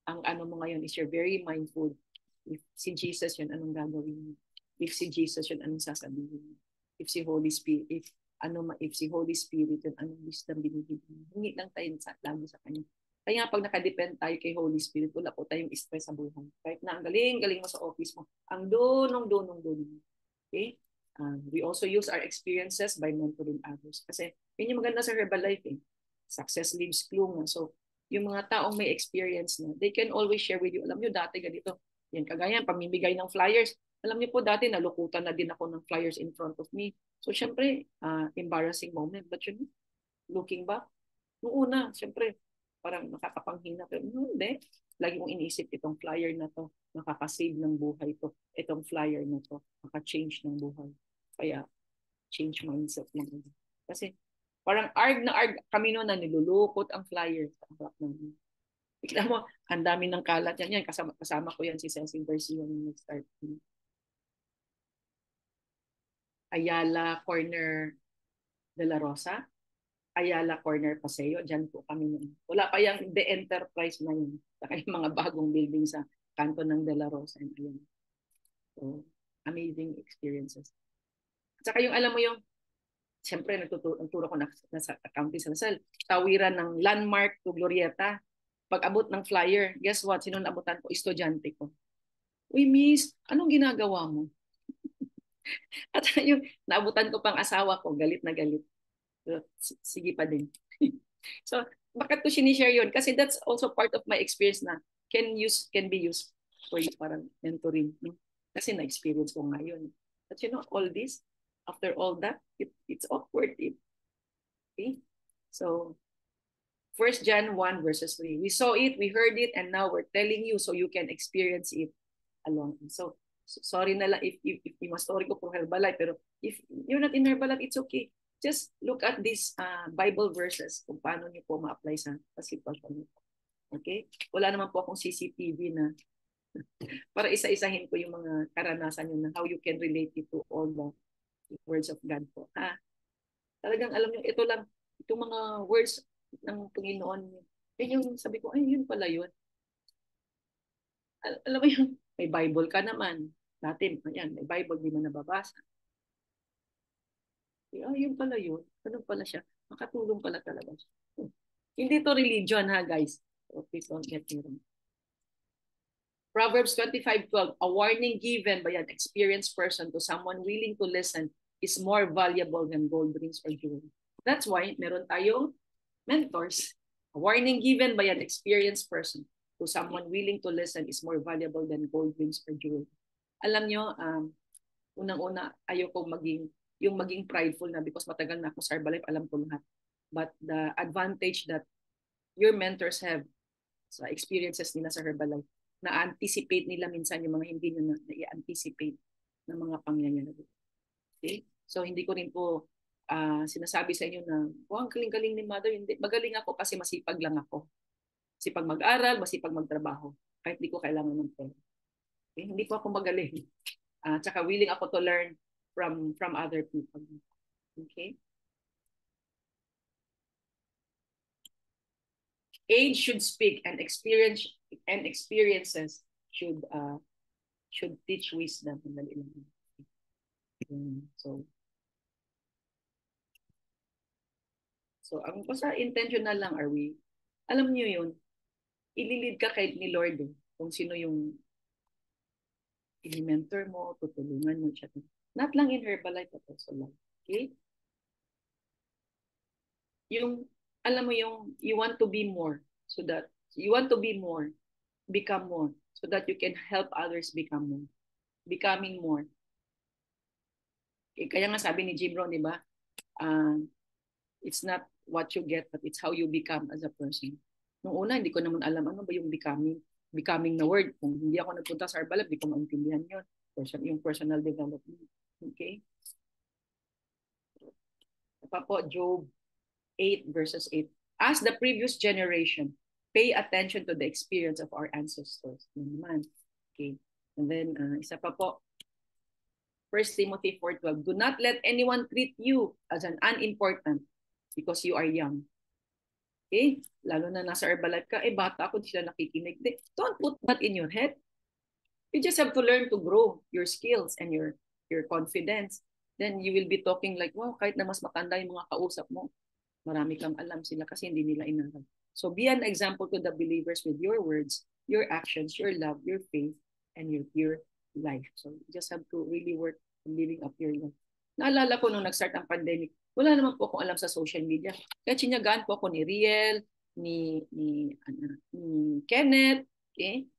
Ang ano mo ngayon is you're very mindful. If si Jesus yun, anong gagawin mo? If si Jesus yun, anong sasabihin mo? If si Holy Spirit, if si Holy Spirit yun, anong wisdom binibigay mo? Hingi lang tayo lagi sa Kanya. Kaya pag nakadepend tayo kay Holy Spirit, wala po tayong stress sa buhay. Kahit na ang galing mo sa office mo, ang dunong. Okay? We also use our experiences by mentoring others. Kasi yun yung maganda sa Herbalife eh. Success leaves clue nga. So, yung mga taong may experience na, they can always share with you. Alam nyo, dati ganito. Yan, kagaya, pamimigay ng flyers. Alam nyo po, dati nalukutan na din ako ng flyers in front of me. So, syempre, embarrassing moment. But you know, looking back, noong una, syempre, parang nakakapanghina. Pero hindi. Lagi mong iniisip itong flyer na to, nakakasave ng buhay to. Itong flyer na to, makaka-change ng buhay. Kaya, change mindset lang. Kasi, parang arg kami noon na nilulukot ang flyer sa harap ng. Bigla mo, ang dami ng kalat yan. Kasama ko yan si Cecil Garcia yung nag-start. Ayala Corner de la Rosa. Ayala Corner Paseo. Diyan po kami noon. Wala pa yung The Enterprise na yun. Saka yung mga bagong building sa kanto ng de la Rosa. Ayan. So, amazing experiences. At saka yung alam mo yung siyempre, nagtuturo ko na sa accounting sa Lasal. Tawiran ng Landmark to Glorieta. Pag-abot ng flyer, guess what? Sino naabutan ko? Estudyante ko. Uy, miss, anong ginagawa mo? At yung naabutan ko pang asawa ko, galit na galit. Sige pa din. So, bakit ko sinishare yun? Kasi that's also part of my experience na can be used for you parang mentoring. No? Kasi na-experience ko ngayon. But you know, all this, after all that, it's awkward. Okay? So, 1 John 1 verses 3. We saw it, we heard it, and now we're telling you so you can experience it along. So, sorry na lang if yung story ko po Herbalife, pero if you're not in Herbalife, it's okay. Just look at these Bible verses kung paano niyo po ma-apply sa sitwasyon niyo. Okay? Wala naman po akong CCTV na para isa-isahin ko yung mga karanasan niyo na how you can relate it to all the words of God po. Talagang alam niyo, ito lang, itong mga words ng Panginoon. Yun yung sabi ko, ay, yun pala yun. Alam mo yung, may Bible ka naman. Dati, ayan, may Bible, di mo nababasa. Ay, yun pala yun. Ano pala siya? Makatulong pala talaga siya. Hindi to religion ha, guys. So, please don't get me wrong. Proverbs 25:12, a warning given by an experienced person to someone willing to listen is more valuable than gold rings or jewelry. That's why meron tayong mentors. A warning given by an experienced person to someone willing to listen is more valuable than gold rings or jewelry. Alam nyo, unang-una, ayoko maging prideful na because matagal na ako sa Herbalife, alam ko lahat. But the advantage that your mentors have sa experiences nila sa Herbalife, na-anticipate nila minsan yung mga hindi nyo na-i-anticipate na mga pangyayari. Okay? So, hindi ko rin po sinasabi sa inyo na, ang galing-galing ni Mother. Hindi. Magaling ako kasi masipag lang ako. Masipag mag-aral, masipag magtrabaho. Kahit hindi ko kailangan ng pera. Okay? Hindi po ako magaling. Tsaka willing ako to learn from other people. Okay? Age should speak and experiences should teach wisdom. So ang basta intentional lang are we. Alam niyo yun, ililid ka kahit ni Lord kung sino yung i-mentor mo, tutulungan mo siya. Not lang in Herbalife, but also lang. Okay? Yung, alam mo yung, you want to be more, so that, you want to be more, become more, so that you can help others become more. Becoming more. Okay, kaya nga sabi ni Jim Rohn, di ba? It's not what you get, but it's how you become as a person. Nung una, hindi ko naman alam ano ba yung becoming. Becoming na word. Kung hindi ako nagpunta sa Herbalife, hindi ko maintindihan yun. Yung personal development. Okay? Pa po, Job 8 verses 8. As the previous generation, pay attention to the experience of our ancestors. Naman. Okay. And then, isa pa po, 1 Timothy 4:12. Do not let anyone treat you as an unimportant because you are young. Okay? Lalo na nasa Herbalife ka, bata ako, di sila nakikinig. Don't put that in your head. You just have to learn to grow your skills and your confidence. Then you will be talking like, wow, kahit na mas matanda yung mga kausap mo, marami kang alam sila kasi hindi nila inaral. So be an example to the believers with your words, your actions, your love, your faith, and your life. So you just have to really work on living up your life. Naalala ko nung nag-start ang pandemic, wala naman po akong alam sa social media. Kaya sinagaan po ako ni Riel, ni Kenneth, okay?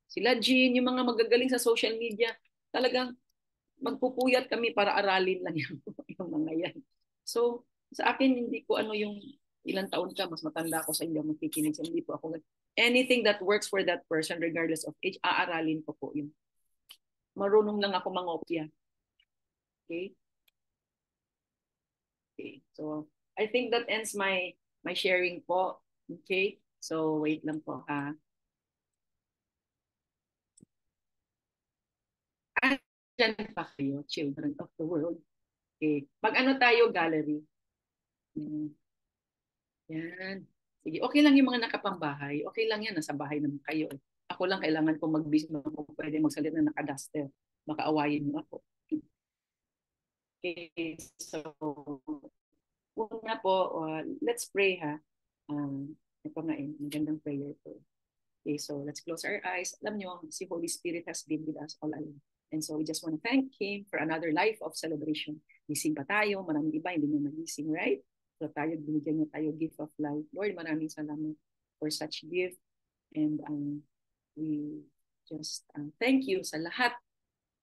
Sila Jean, yung mga magagaling sa social media, talagang magpupuyat kami para aralin lang yung mga yan. So, sa akin, hindi ko ano yung ilang taon ka, mas matanda ako sa inyo, makikinig sa hindi po ako. Anything that works for that person, regardless of age, aaralin ko po yun. Marunong lang ako mangopya. Okay? Okay. So, I think that ends my sharing po. Okay? So, wait lang po ha. Diyan pa kayo, children of the world. Okay. Mag-ano tayo, gallery. Yan. Sige, okay lang yung mga nakapambahay. Okay lang yan, nasa bahay naman kayo. Ako lang kailangan kong mag-busy na kung pwede magsalita na naka-duster. Baka awayin mo ako. Okay, so una po, let's pray ha. Ito nga magandang prayer po. Okay, so let's close our eyes. Alam nyo, si Holy Spirit has been with us all along. And so we just want to thank Him for another life of celebration. Gising pa tayo, maraming iba hindi na nagising, right? So tayo, binigyan niya tayo gift of life. Lord, maraming salamat for such gift. And we just thank you sa lahat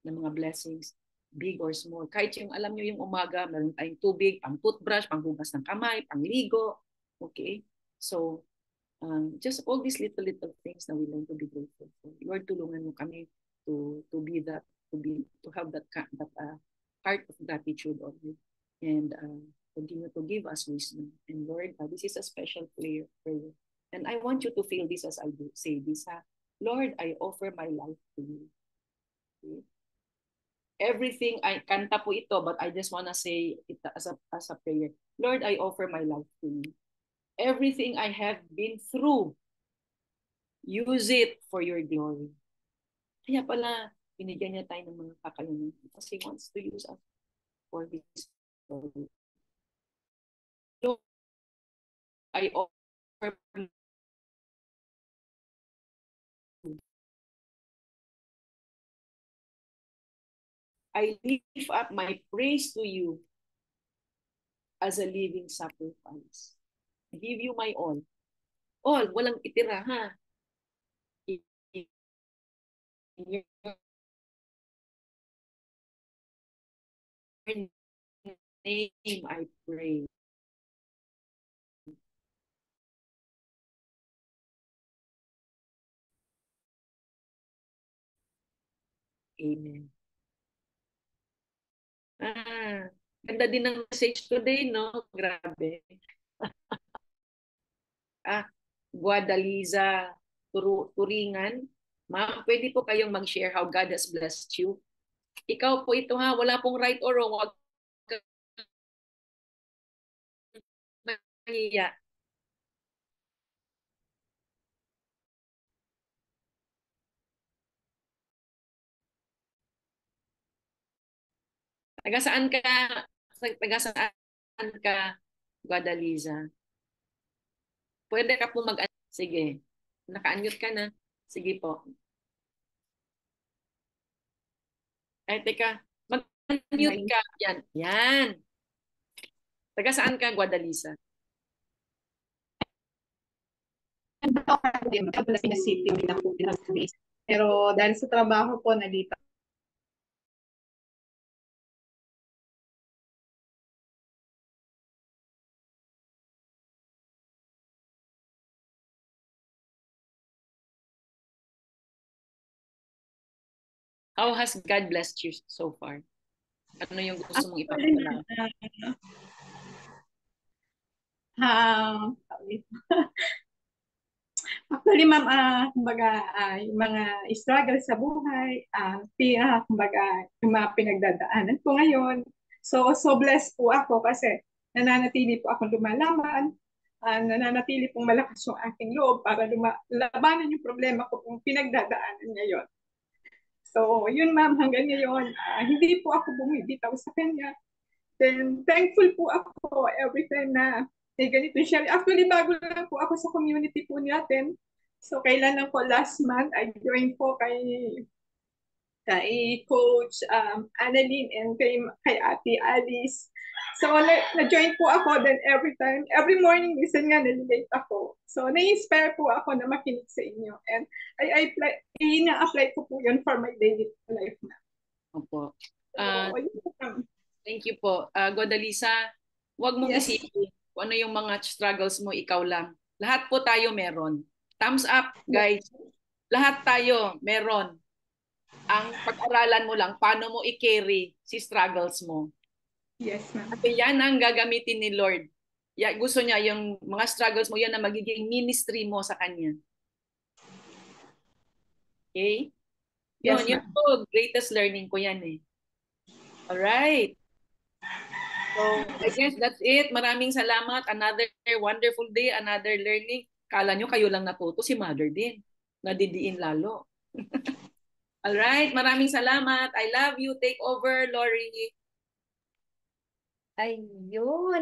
ng mga blessings, big or small. Kahit yung alam nyo yung umaga, meron tayong tubig, pang toothbrush, pang hugas ng kamay, pang ligo. Okay? So, just all these little things na we learn to be grateful for. Lord, tulungan mo kami to be that, to have that heart of gratitude on you, and continue to give us wisdom. And Lord, this is a special prayer, and I want you to feel this as I do say this. Lord, I offer my life to you. Okay? Everything, I kanta po ito, but I just wanna say it as a prayer. Lord, I offer my life to you. Everything I have been through, use it for your glory. Kaya pala, binigyan niya tayo ng mga kakayanan because He wants to use us for His glory. Lord, I offer I lift up my praise to you as a living sacrifice. I give you my all. All, walang itira, ha? In your name I pray. Amen. Ganda din ng message today, no? Grabe. Guadaliza Turingan. Ma'am, pwede po kayong mag-share how God has blessed you. Ikaw po ito, ha, wala pong right or wrong. Huwag mahiya. Taga saan ka? Taga saan ka, Guadaliza? Pwede ka po mag- Sige. Naka-unmute ka na. Sige po. Ay, teka. Mag-unmute ka. Yan. Yan. Taga saan ka, Guadaliza? Pero dahil sa trabaho po, nandito. How has God blessed you so far? Ano yung gusto mong ipapakita? Actually, ma'am, kumbaga, yung mga struggle sa buhay, kumbaga, yung mga pinagdadaanan ko ngayon. So blessed po ako kasi nananatili po ako lumalaban, nananatili pong malakas yung aking loob para labanan yung problema ko kung pinagdadaanan ngayon. So, yun ma'am, hanggang ngayon, hindi po ako bumibitaw sa kanya. Then, thankful po ako every time na may ganito siya. Actually, bago lang po ako sa community po natin. So, kailan lang po last month, I joined po kay Coach Annalyn and kay Ate Alice. So, na-join po ako. Then, every morning, minsan nga, nalilate ako. So, na-inspire po ako na makinig sa inyo. And ina-apply ko po yun for my daily life na. Opo. Thank you po. Guadalisa, huwag mong isipin kung ano yung mga struggles mo, ikaw lang. Lahat po tayo meron. Thumbs up, guys. Lahat tayo meron. Ang pag-aralan mo lang, paano mo i-carry si struggles mo. Yes, ma'am. Kasi yan ang gagamitin ni Lord. Gusto niya yung mga struggles mo, yan ang magiging ministry mo sa Kanya. Okay? Yes, yun po, greatest learning ko yan eh. Alright. So, I guess that's it. Maraming salamat. Another wonderful day, another learning. Kala nyo kayo lang natuto, si Mother din. Nadidiin lalo. Alright, maraming salamat. I love you. Take over, Lori. Ayun.